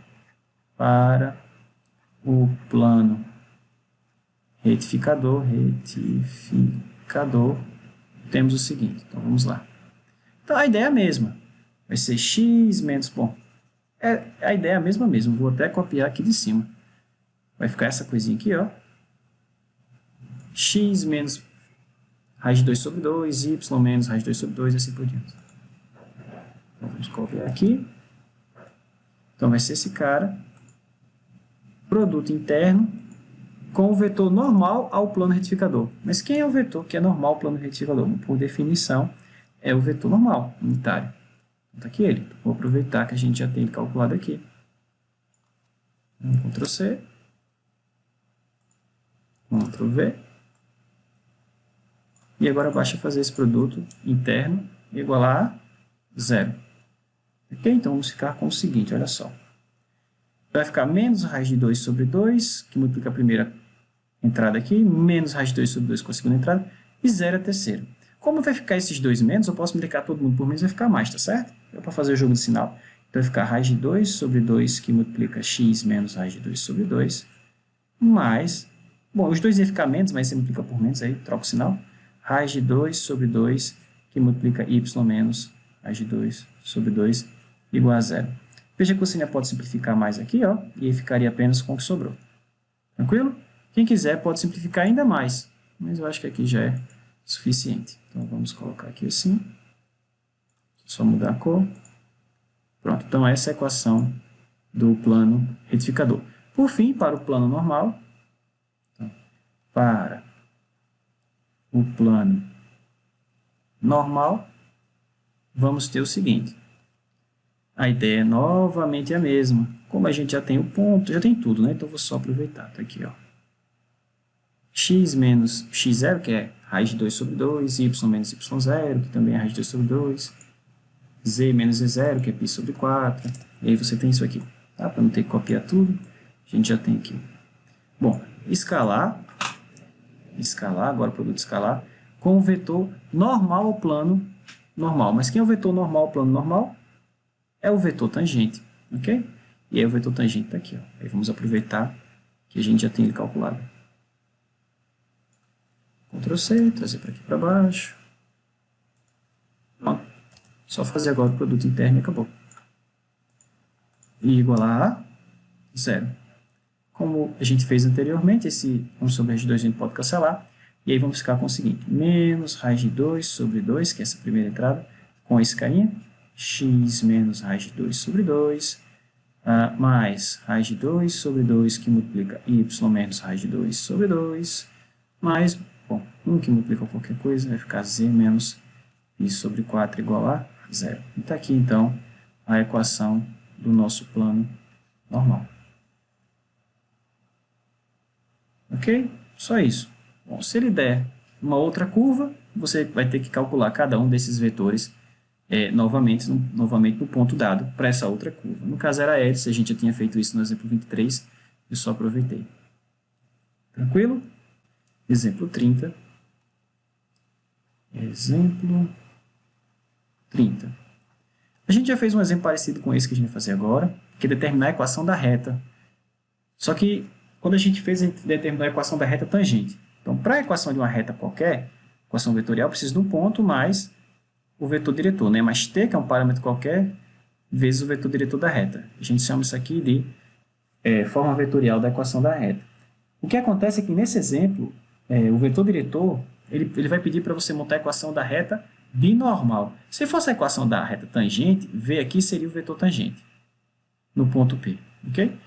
o plano retificador, temos o seguinte. Então, vamos lá. Então, a ideia é a mesma. Vai ser x menos... Bom, a ideia é a mesma mesmo. Vou até copiar aqui de cima. Vai ficar essa coisinha aqui, ó. X menos raiz de 2 sobre 2, y menos raiz de 2 sobre 2 e assim por diante. Então, vamos copiar aqui. Então, vai ser esse cara. Produto interno com o vetor normal ao plano retificador. Mas quem é o vetor que é normal ao plano retificador? Por definição, é o vetor normal, unitário. Está aqui ele. Vou aproveitar que a gente já tem ele calculado aqui. Ctrl C. Ctrl V. E agora basta fazer esse produto interno igualar a 0. Ok? Então, vamos ficar com o seguinte, olha só. Vai ficar menos raiz de 2 sobre 2, que multiplica a primeira entrada aqui, menos raiz de 2 sobre 2 com a segunda entrada, e 0 a terceira. Como vai ficar esses dois menos, eu posso multiplicar todo mundo por menos, vai ficar mais, tá certo? É para fazer o jogo de sinal. Então, vai ficar raiz de 2 sobre 2, que multiplica x menos raiz de 2 sobre 2, mais... Bom, os dois iam ficar menos, mas você multiplica por menos, aí troca o sinal. Raiz de 2 sobre 2, que multiplica y menos raiz de 2 sobre 2, igual a 0. Veja que você ainda pode simplificar mais aqui, ó, e aí ficaria apenas com o que sobrou. Tranquilo? Quem quiser pode simplificar ainda mais, mas eu acho que aqui já é suficiente. Então, vamos colocar aqui assim. Só mudar a cor. Pronto, então essa é a equação do plano retificador. Por fim, para o plano normal, então, para o plano normal, vamos ter o seguinte. A ideia é novamente a mesma. Como a gente já tem o ponto, já tem tudo, né? Então, vou só aproveitar. Está aqui, ó. X menos x0, que é raiz de 2 sobre 2, y menos y0, que também é raiz de 2 sobre 2, z menos z0, que é π sobre 4. E aí você tem isso aqui, tá? Para não ter que copiar tudo, a gente já tem aqui. Bom, escalar, agora o produto escalar, com o vetor normal ao plano normal. Mas quem é o vetor normal ao plano normal? É o vetor tangente, ok? E aí o vetor tangente está aqui, ó. Aí vamos aproveitar que a gente já tem ele calculado. Ctrl C, trazer para aqui para baixo. Pronto. Só fazer agora o produto interno e acabou. E igualar a 0. Como a gente fez anteriormente, esse 1 sobre raiz de 2 a gente pode cancelar. E aí vamos ficar com o seguinte, menos raiz de 2 sobre 2, que é essa primeira entrada, com esse carinha, x menos raiz de 2 sobre 2, mais raiz de 2 sobre 2, que multiplica y menos raiz de 2 sobre 2, mais, bom, 1 que multiplica qualquer coisa, vai ficar z menos π sobre 4 igual a 0. E está aqui, então, a equação do nosso plano normal. Ok? Só isso. Bom, se ele der uma outra curva, você vai ter que calcular cada um desses vetores novamente no ponto dado para essa outra curva. No caso era a hélice, a gente já tinha feito isso no exemplo 23, eu só aproveitei. Tranquilo? Exemplo 30. Exemplo 30. A gente já fez um exemplo parecido com esse que a gente vai fazer agora, que é determinar a equação da reta. Só que quando a gente fez, a gente determinou a equação da reta tangente. Então, para a equação de uma reta qualquer, equação vetorial, precisa de um ponto mais o vetor diretor, né? Mais t, que é um parâmetro qualquer, vezes o vetor diretor da reta. A gente chama isso aqui de forma vetorial da equação da reta. O que acontece é que, nesse exemplo, o vetor diretor ele vai pedir para você montar a equação da reta binormal. Se fosse a equação da reta tangente, V aqui seria o vetor tangente, no ponto P. Ok?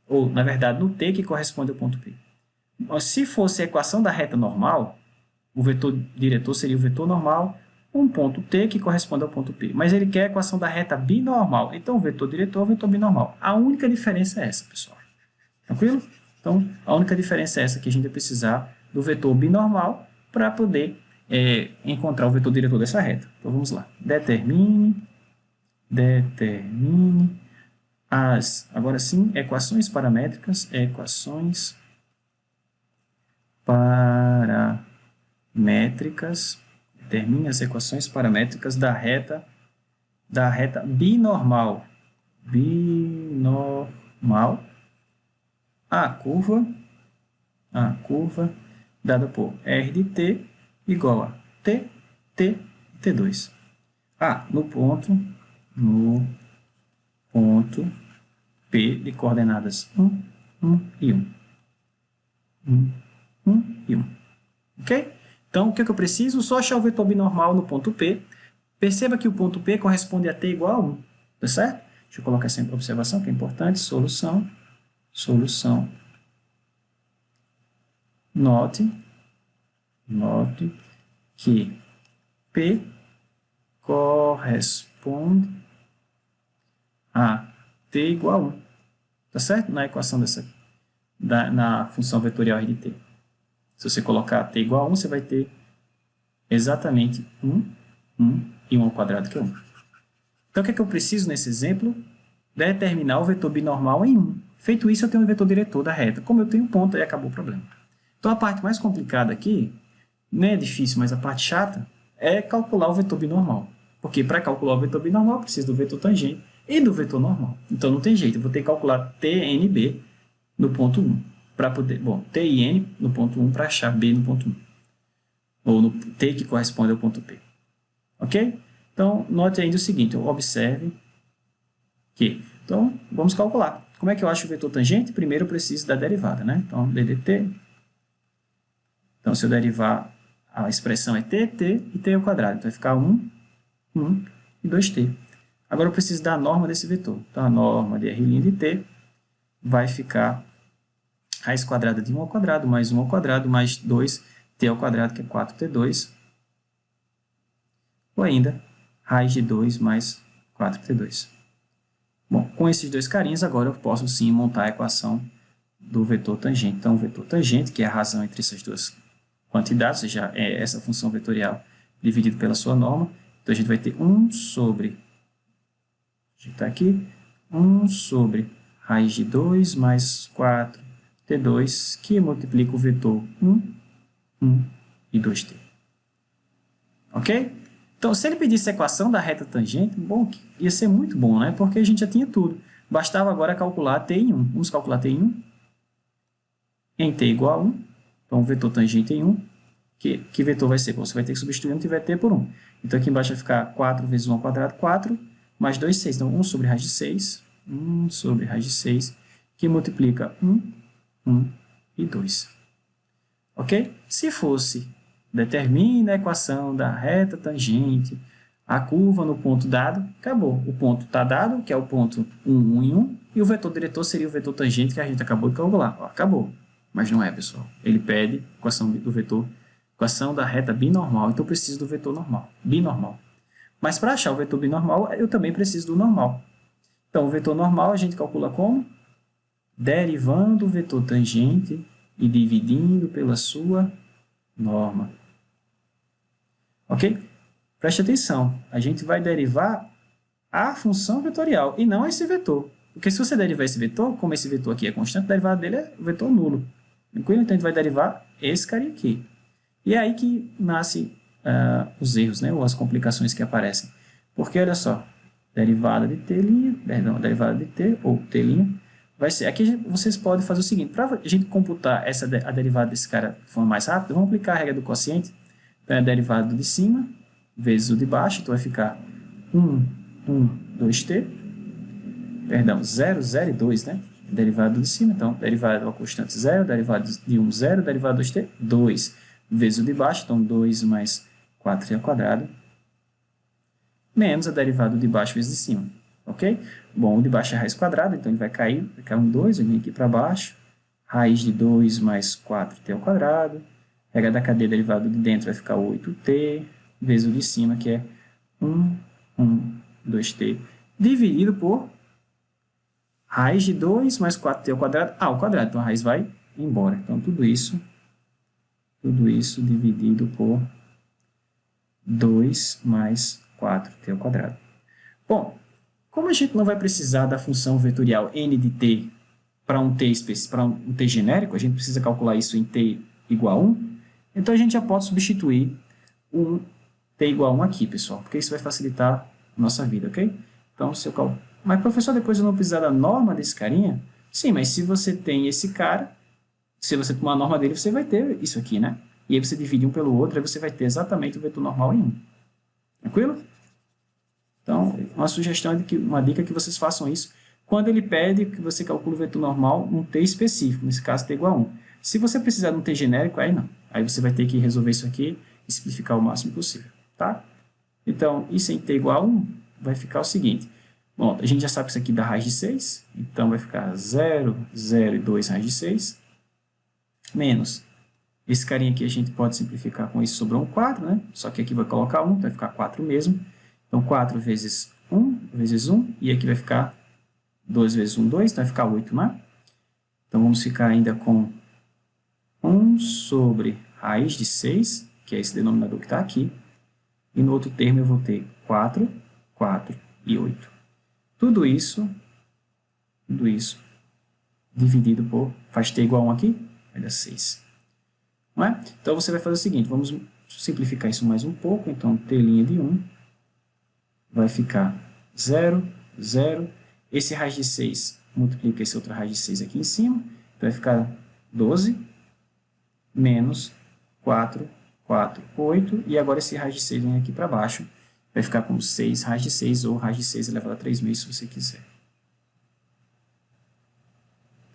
Ou, na verdade, no T, que corresponde ao ponto P. Se fosse a equação da reta normal, o vetor diretor seria o vetor normal, um ponto T que corresponde ao ponto P. Mas ele quer a equação da reta binormal. Então, o vetor diretor é o vetor binormal. A única diferença é essa, pessoal. Tranquilo? Então, a única diferença é essa, que a gente vai precisar do vetor binormal para poder encontrar o vetor diretor dessa reta. Então, vamos lá. Determine as, agora sim, equações paramétricas, Determine as equações paramétricas da reta binormal. Binormal. A curva dada por R de t igual a t, t e t2. No ponto P de coordenadas 1, 1 e 1. 1, 1 e 1. Ok? Então, o que eu preciso? Só achar o vetor binormal no ponto P. Perceba que o ponto P corresponde a t igual a 1. Tá certo? Deixa eu colocar essa observação que é importante. Solução. Note que P corresponde a t igual a 1. Tá certo? Na equação na função vetorial R de t. Se você colocar t igual a 1, você vai ter exatamente 1 e 1 ao quadrado, que é 1. Então, o que é que eu preciso nesse exemplo? Determinar o vetor binormal em 1. Feito isso, eu tenho o vetor diretor da reta. Como eu tenho ponto, aí acabou o problema. Então, a parte mais complicada aqui, não é difícil, mas a parte chata, é calcular o vetor binormal. Porque para calcular o vetor binormal, eu preciso do vetor tangente e do vetor normal. Então, não tem jeito, eu vou ter que calcular TNB no ponto 1. Para poder, T e N no ponto 1 para achar B no ponto 1. Ou no T que corresponde ao ponto P. Ok? Então, note ainda o seguinte, observe que... Então, vamos calcular. Como é que eu acho o vetor tangente? Primeiro eu preciso da derivada, né? Então, d de t. Então, se eu derivar, a expressão é t, t e t ao quadrado. Então, vai ficar 1 e 2t. Agora, eu preciso da norma desse vetor. Então, a norma de R' de t vai ficar raiz quadrada de 1 ao quadrado, mais 1 ao quadrado, mais 2t ao quadrado, que é 4t2. Ou ainda, raiz de 2 mais 4t2. Bom, com esses dois carinhos, agora eu posso sim montar a equação do vetor tangente. Então, o vetor tangente, que é a razão entre essas duas quantidades, ou seja, é essa função vetorial dividido pela sua norma. Então, a gente vai ter 1 sobre, digitar aqui, 1 sobre raiz de 2 mais 4t2, que multiplica o vetor 1 e 2t. Ok? Então, se ele pedisse a equação da reta tangente, bom, ia ser muito bom, né? Porque a gente já tinha tudo. Bastava agora calcular t em 1. Vamos calcular t em 1. Em t igual a 1. Então, o vetor tangente em 1. Que vetor vai ser? Bom, você vai ter que substituir 1 tiver t por 1. Então, aqui embaixo vai ficar 4 vezes 1 ao quadrado, 4, mais 2, 6. Então, 1 sobre raiz de 6. 1 sobre raiz de 6, que multiplica 1 e 2. Ok? Se fosse... Determine a equação da reta tangente, a curva no ponto dado, acabou. O ponto está dado, que é o ponto 1, 1 e 1, e o vetor diretor seria o vetor tangente que a gente acabou de calcular. Acabou. Mas não é, pessoal. Ele pede equação do vetor, equação da reta binormal, então eu preciso do vetor normal, binormal. Mas para achar o vetor binormal, eu também preciso do normal. Então, o vetor normal a gente calcula como? Derivando o vetor tangente e dividindo pela sua norma. Ok? Preste atenção, a gente vai derivar a função vetorial e não esse vetor. Porque se você derivar esse vetor, como esse vetor aqui é constante, o derivado dele é o vetor nulo. Tranquilo? Então a gente vai derivar esse carinha aqui. E é aí que nascem os erros, né? Ou as complicações que aparecem. Porque, olha só, derivada de t', derivada de t, ou t', vai ser... Aqui vocês podem fazer o seguinte, para a gente computar a derivada desse cara de forma mais rápida, vamos aplicar a regra do quociente. Então, é a derivada do de cima vezes o de baixo, então vai ficar 2t, perdão, 0, 0 e 2, né? Derivada do de cima, então, derivada ao constante 0, derivada de 1, 0, derivada do 2t, 2, vezes o de baixo, então 2 mais 4t ao quadrado, menos a derivada de baixo vezes de cima. Ok? Bom, o de baixo é raiz quadrada, então ele vai cair 2, eu vim aqui para baixo, raiz de 2 mais 4t ao quadrado, regra da cadeia derivada de dentro vai ficar 8t, vezes o de cima, que é 2t, dividido por raiz de 2 mais 4t ao quadrado, ao quadrado, então a raiz vai embora. Então, tudo isso dividido por 2 mais 4t ao quadrado. Bom, como a gente não vai precisar da função vetorial n de t para um t genérico, a gente precisa calcular isso em t igual a 1, então a gente já pode substituir t igual a 1 aqui, pessoal, porque isso vai facilitar a nossa vida, ok? Então, se eu calculo... Mas, professor, depois eu não precisar da norma desse carinha? Sim, mas se você tem esse cara, se você tomar a norma dele, você vai ter isso aqui, né? E aí você divide um pelo outro, aí você vai ter exatamente o vetor normal em 1. Tranquilo? Então, uma sugestão, uma dica é que vocês façam isso quando ele pede que você calcule o vetor normal um t específico, nesse caso t igual a 1. Se você precisar de um t genérico, aí não. Aí você vai ter que resolver isso aqui e simplificar o máximo possível, tá? Então, isso em t igual a 1 vai ficar o seguinte. Bom, a gente já sabe que isso aqui dá raiz de 6, então vai ficar 0, 0 e 2 raiz de 6, menos. Esse carinha aqui a gente pode simplificar com isso, sobrou um 4, né? Só que aqui vai colocar 1, então vai ficar 4 mesmo. Então, 4 vezes 1, vezes 1, e aqui vai ficar 2 vezes 1, 2, então vai ficar 8, né? Então, vamos ficar ainda com 1 sobre raiz de 6, que é esse denominador que está aqui. E no outro termo eu vou ter 4, 4 e 8. Tudo isso dividido por, faz t igual a 1 aqui, vai dar 6. Não é? Então, você vai fazer o seguinte, vamos simplificar isso mais um pouco. Então, t' de 1 vai ficar 0, 0. Esse raiz de 6 multiplica esse outro raiz de 6 aqui em cima. Então, vai ficar 12 menos 4, 4, 8. E agora esse raiz de 6 vem aqui para baixo. Vai ficar como 6 raiz de 6 ou raiz de 6 elevado a 3 meio, se você quiser.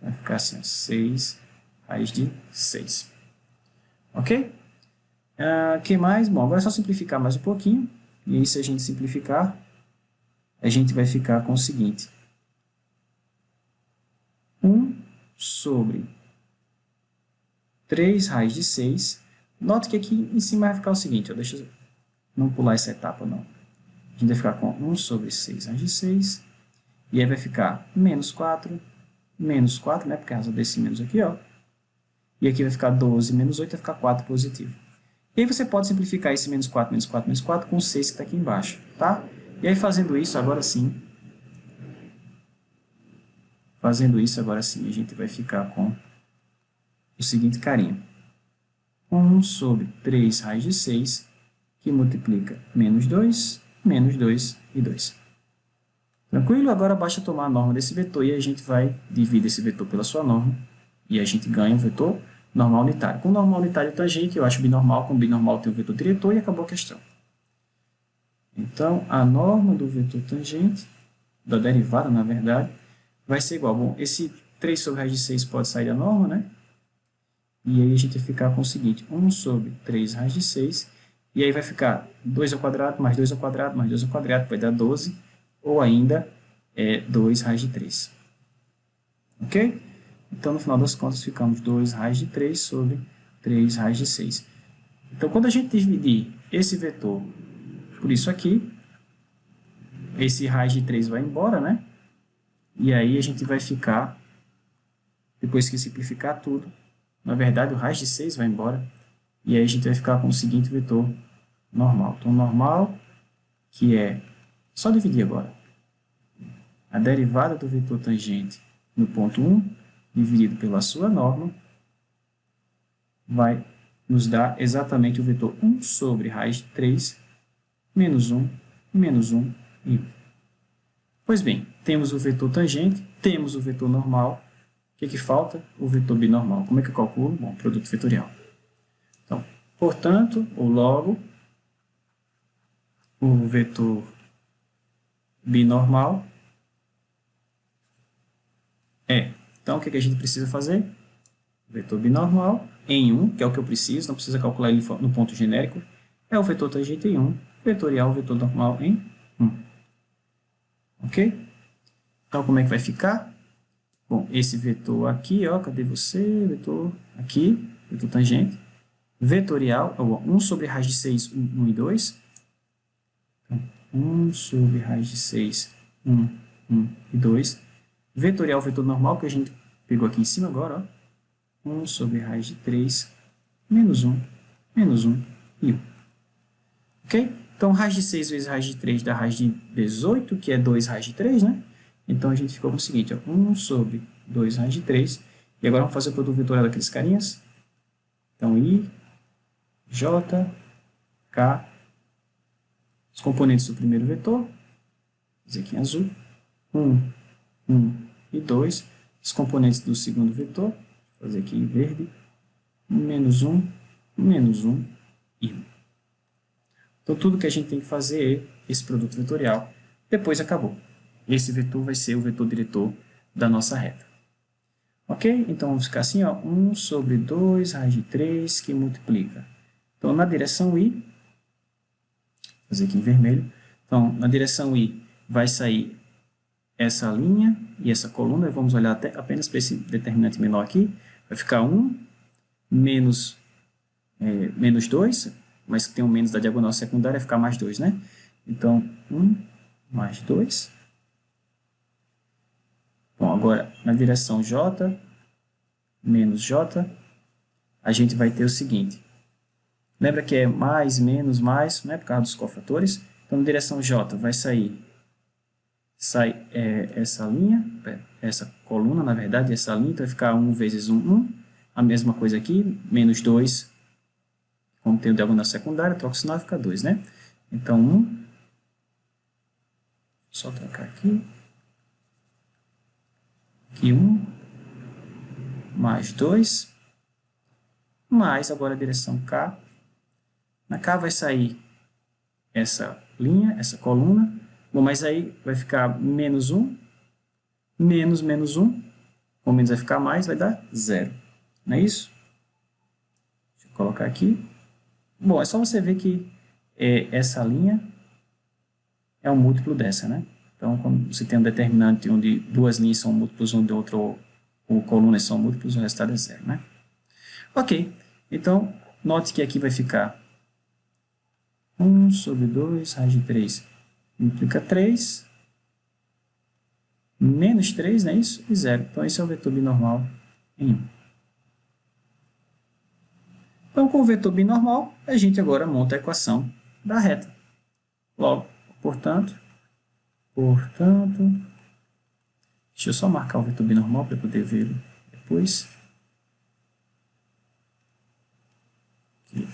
Vai ficar assim, 6 raiz de 6. Ok? Que mais? Bom, agora é só simplificar mais um pouquinho. E aí, se a gente simplificar, a gente vai ficar com o seguinte. 1 sobre 3 raiz de 6. Note que aqui em cima vai ficar o seguinte. Ó, deixa eu não pular essa etapa, não. A gente vai ficar com 1 sobre 6 raiz de 6. E aí vai ficar menos 4, né? Porque a razão desse menos aqui, ó. E aqui vai ficar 12 menos 8, vai ficar 4 positivo. E aí você pode simplificar esse menos 4, menos 4, menos 4 com o 6 que está aqui embaixo, tá? E aí fazendo isso, agora sim, a gente vai ficar com o seguinte carinho. 1 sobre 3 raiz de 6, que multiplica menos 2 e 2. Tranquilo? Agora basta tomar a norma desse vetor e a gente vai dividir esse vetor pela sua norma e a gente ganha um vetor normal unitário. Com normal unitário e tangente, eu acho binormal, com binormal tem o vetor diretor e acabou a questão. Então, a norma do vetor tangente, da derivada, na verdade, vai ser igual. Bom, esse 3 sobre raiz de 6 pode sair da norma, né? E aí a gente vai ficar com o seguinte, 1 sobre 3 raiz de 6, e aí vai ficar 2 ao quadrado, mais 2 ao quadrado, mais 2 ao quadrado, vai dar 12, ou ainda 2 raiz de 3. Ok? Então, no final das contas, ficamos 2 raiz de 3 sobre 3 raiz de 6. Então, quando a gente dividir esse vetor por isso aqui, esse raiz de 3 vai embora, né? E aí a gente vai ficar, depois que simplificar tudo, na verdade o raiz de 6 vai embora, e aí a gente vai ficar com o seguinte vetor normal. Então, normal, que é, só dividir agora, a derivada do vetor tangente no ponto 1, dividido pela sua norma, vai nos dar exatamente o vetor 1 sobre raiz de 3, menos 1 e 1. Pois bem, temos o vetor tangente, temos o vetor normal. O que falta? O vetor binormal. Como é que eu calculo? Bom, produto vetorial. Então, portanto, ou logo, o vetor binormal é. Então, o que a gente precisa fazer? Vetor binormal em 1, que é o que eu preciso, não precisa calcular ele no ponto genérico, é o vetor tangente em 1, vetorial, vetor normal em 1. Ok? Então, como é que vai ficar? Bom, esse vetor aqui, ó, cadê você? Vetor aqui, vetor tangente. Vetorial, ó, 1 sobre raiz de 6, 1 e 2. Então, 1 sobre raiz de 6, 1 e 2. Vetorial, vetor normal, que a gente pegou aqui em cima agora, ó. 1 sobre raiz de 3, menos 1 e 1. Ok? Então, raiz de 6 vezes raiz de 3 dá raiz de 18, que é 2 raiz de 3, né? Então, a gente ficou com o seguinte, ó, 1 sobre 2 raiz de 3. E agora vamos fazer o produto vetorial daqueles carinhas. Então, I, J, K os componentes do primeiro vetor, vou fazer aqui em azul, 1, 1 e 2. Os componentes do segundo vetor, vou fazer aqui em verde, menos 1 e 1. Então, tudo que a gente tem que fazer é esse produto vetorial. Depois acabou. Esse vetor vai ser o vetor diretor da nossa reta. Ok? Então, vamos ficar assim, ó, 1 sobre 2 raiz de 3, que multiplica. Então, na direção I, vou fazer aqui em vermelho. Então, na direção I vai sair essa linha e essa coluna. Vamos olhar apenas para esse determinante menor aqui. Vai ficar 1 menos 2, mas que tem um menos da diagonal secundária, vai ficar mais 2, né? Então, 1 mais 2. Bom, agora, na direção J, menos J, a gente vai ter o seguinte. Lembra que é mais, menos, mais, né, por causa dos cofatores? Então, na direção J vai sai essa linha, essa coluna, na verdade, essa linha, então vai ficar 1 vezes 1, 1. A mesma coisa aqui, menos 2, como tem o diagonal secundário, troca o sinal e fica 2, né? Então, 1, só trocar aqui. Aqui 1, mais 2, mais agora a direção K. Na K vai sair essa linha, essa coluna. Bom, mas aí vai ficar menos 1, menos 1. Com menos vai ficar mais, vai dar 0. Não é isso? Deixa eu colocar aqui. Bom, é só você ver que essa linha é um múltiplo dessa, né? Então, quando você tem um determinante onde duas linhas são múltiplos um do outro, ou colunas são múltiplos, o resultado é 0, né? Ok, então, note que aqui vai ficar 1 sobre 2 raiz de 3 multiplica 3, menos 3, não é isso? E 0. Então, esse é o vetor binormal em 1. Então, com o vetor binormal, a gente agora monta a equação da reta. Logo, portanto, deixa eu só marcar o vetor binormal para poder vê-lo depois. Aqui.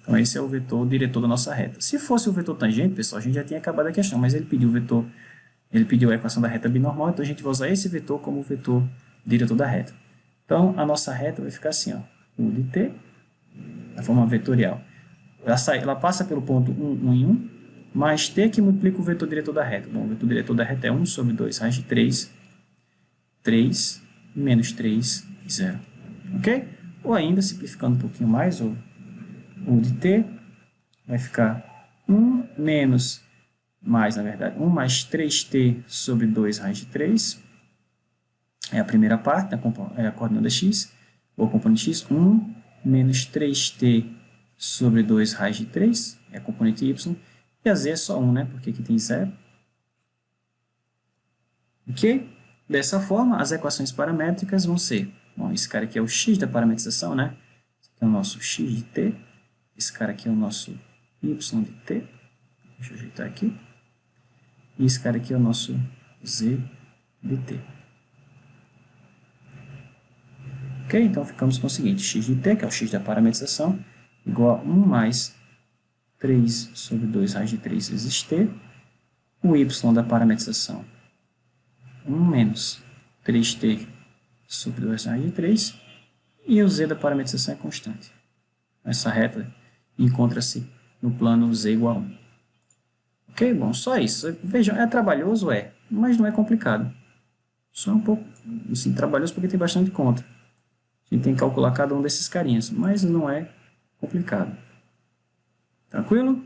Então, esse é o vetor diretor da nossa reta. Se fosse o vetor tangente, pessoal, a gente já tinha acabado a questão, mas ele pediu a equação da reta binormal, então a gente vai usar esse vetor como vetor diretor da reta. Então, a nossa reta vai ficar assim, ó, U de t, da forma vetorial. Ela passa pelo ponto 1, 1 em 1, mais t que multiplica o vetor diretor da reta. Bom, o vetor diretor da reta é 1 sobre 2 raiz de 3, 3, menos 3, 0. Ok? Ou ainda, simplificando um pouquinho mais, o de t vai ficar 1 menos, mais, na verdade, 1 mais 3t sobre 2 raiz de 3. É a primeira parte, é a coordenada x, ou componente x. 1 menos 3t sobre 2 raiz de 3, é a componente y. E a z é só 1, né? Porque aqui tem 0. Ok? Dessa forma, as equações paramétricas vão ser... Bom, esse cara aqui é o x da parametrização, né? Esse aqui é o nosso x de t. Esse cara aqui é o nosso y de t. Deixa eu ajeitar aqui. E esse cara aqui é o nosso z de t. Ok? Então, ficamos com o seguinte. X de t, que é o x da parametrização, igual a 1 mais 3 sobre 2 raiz de 3 vezes t. O y da parametrização, 1 menos 3t sobre 2 raiz de 3. E o z da parametrização é constante. Essa reta encontra-se no plano z igual a 1. Ok? Bom, só isso. Vejam, é trabalhoso? É, mas não é complicado. Só um pouco assim, trabalhoso porque tem bastante conta. A gente tem que calcular cada um desses carinhas, mas não é complicado. Tranquilo?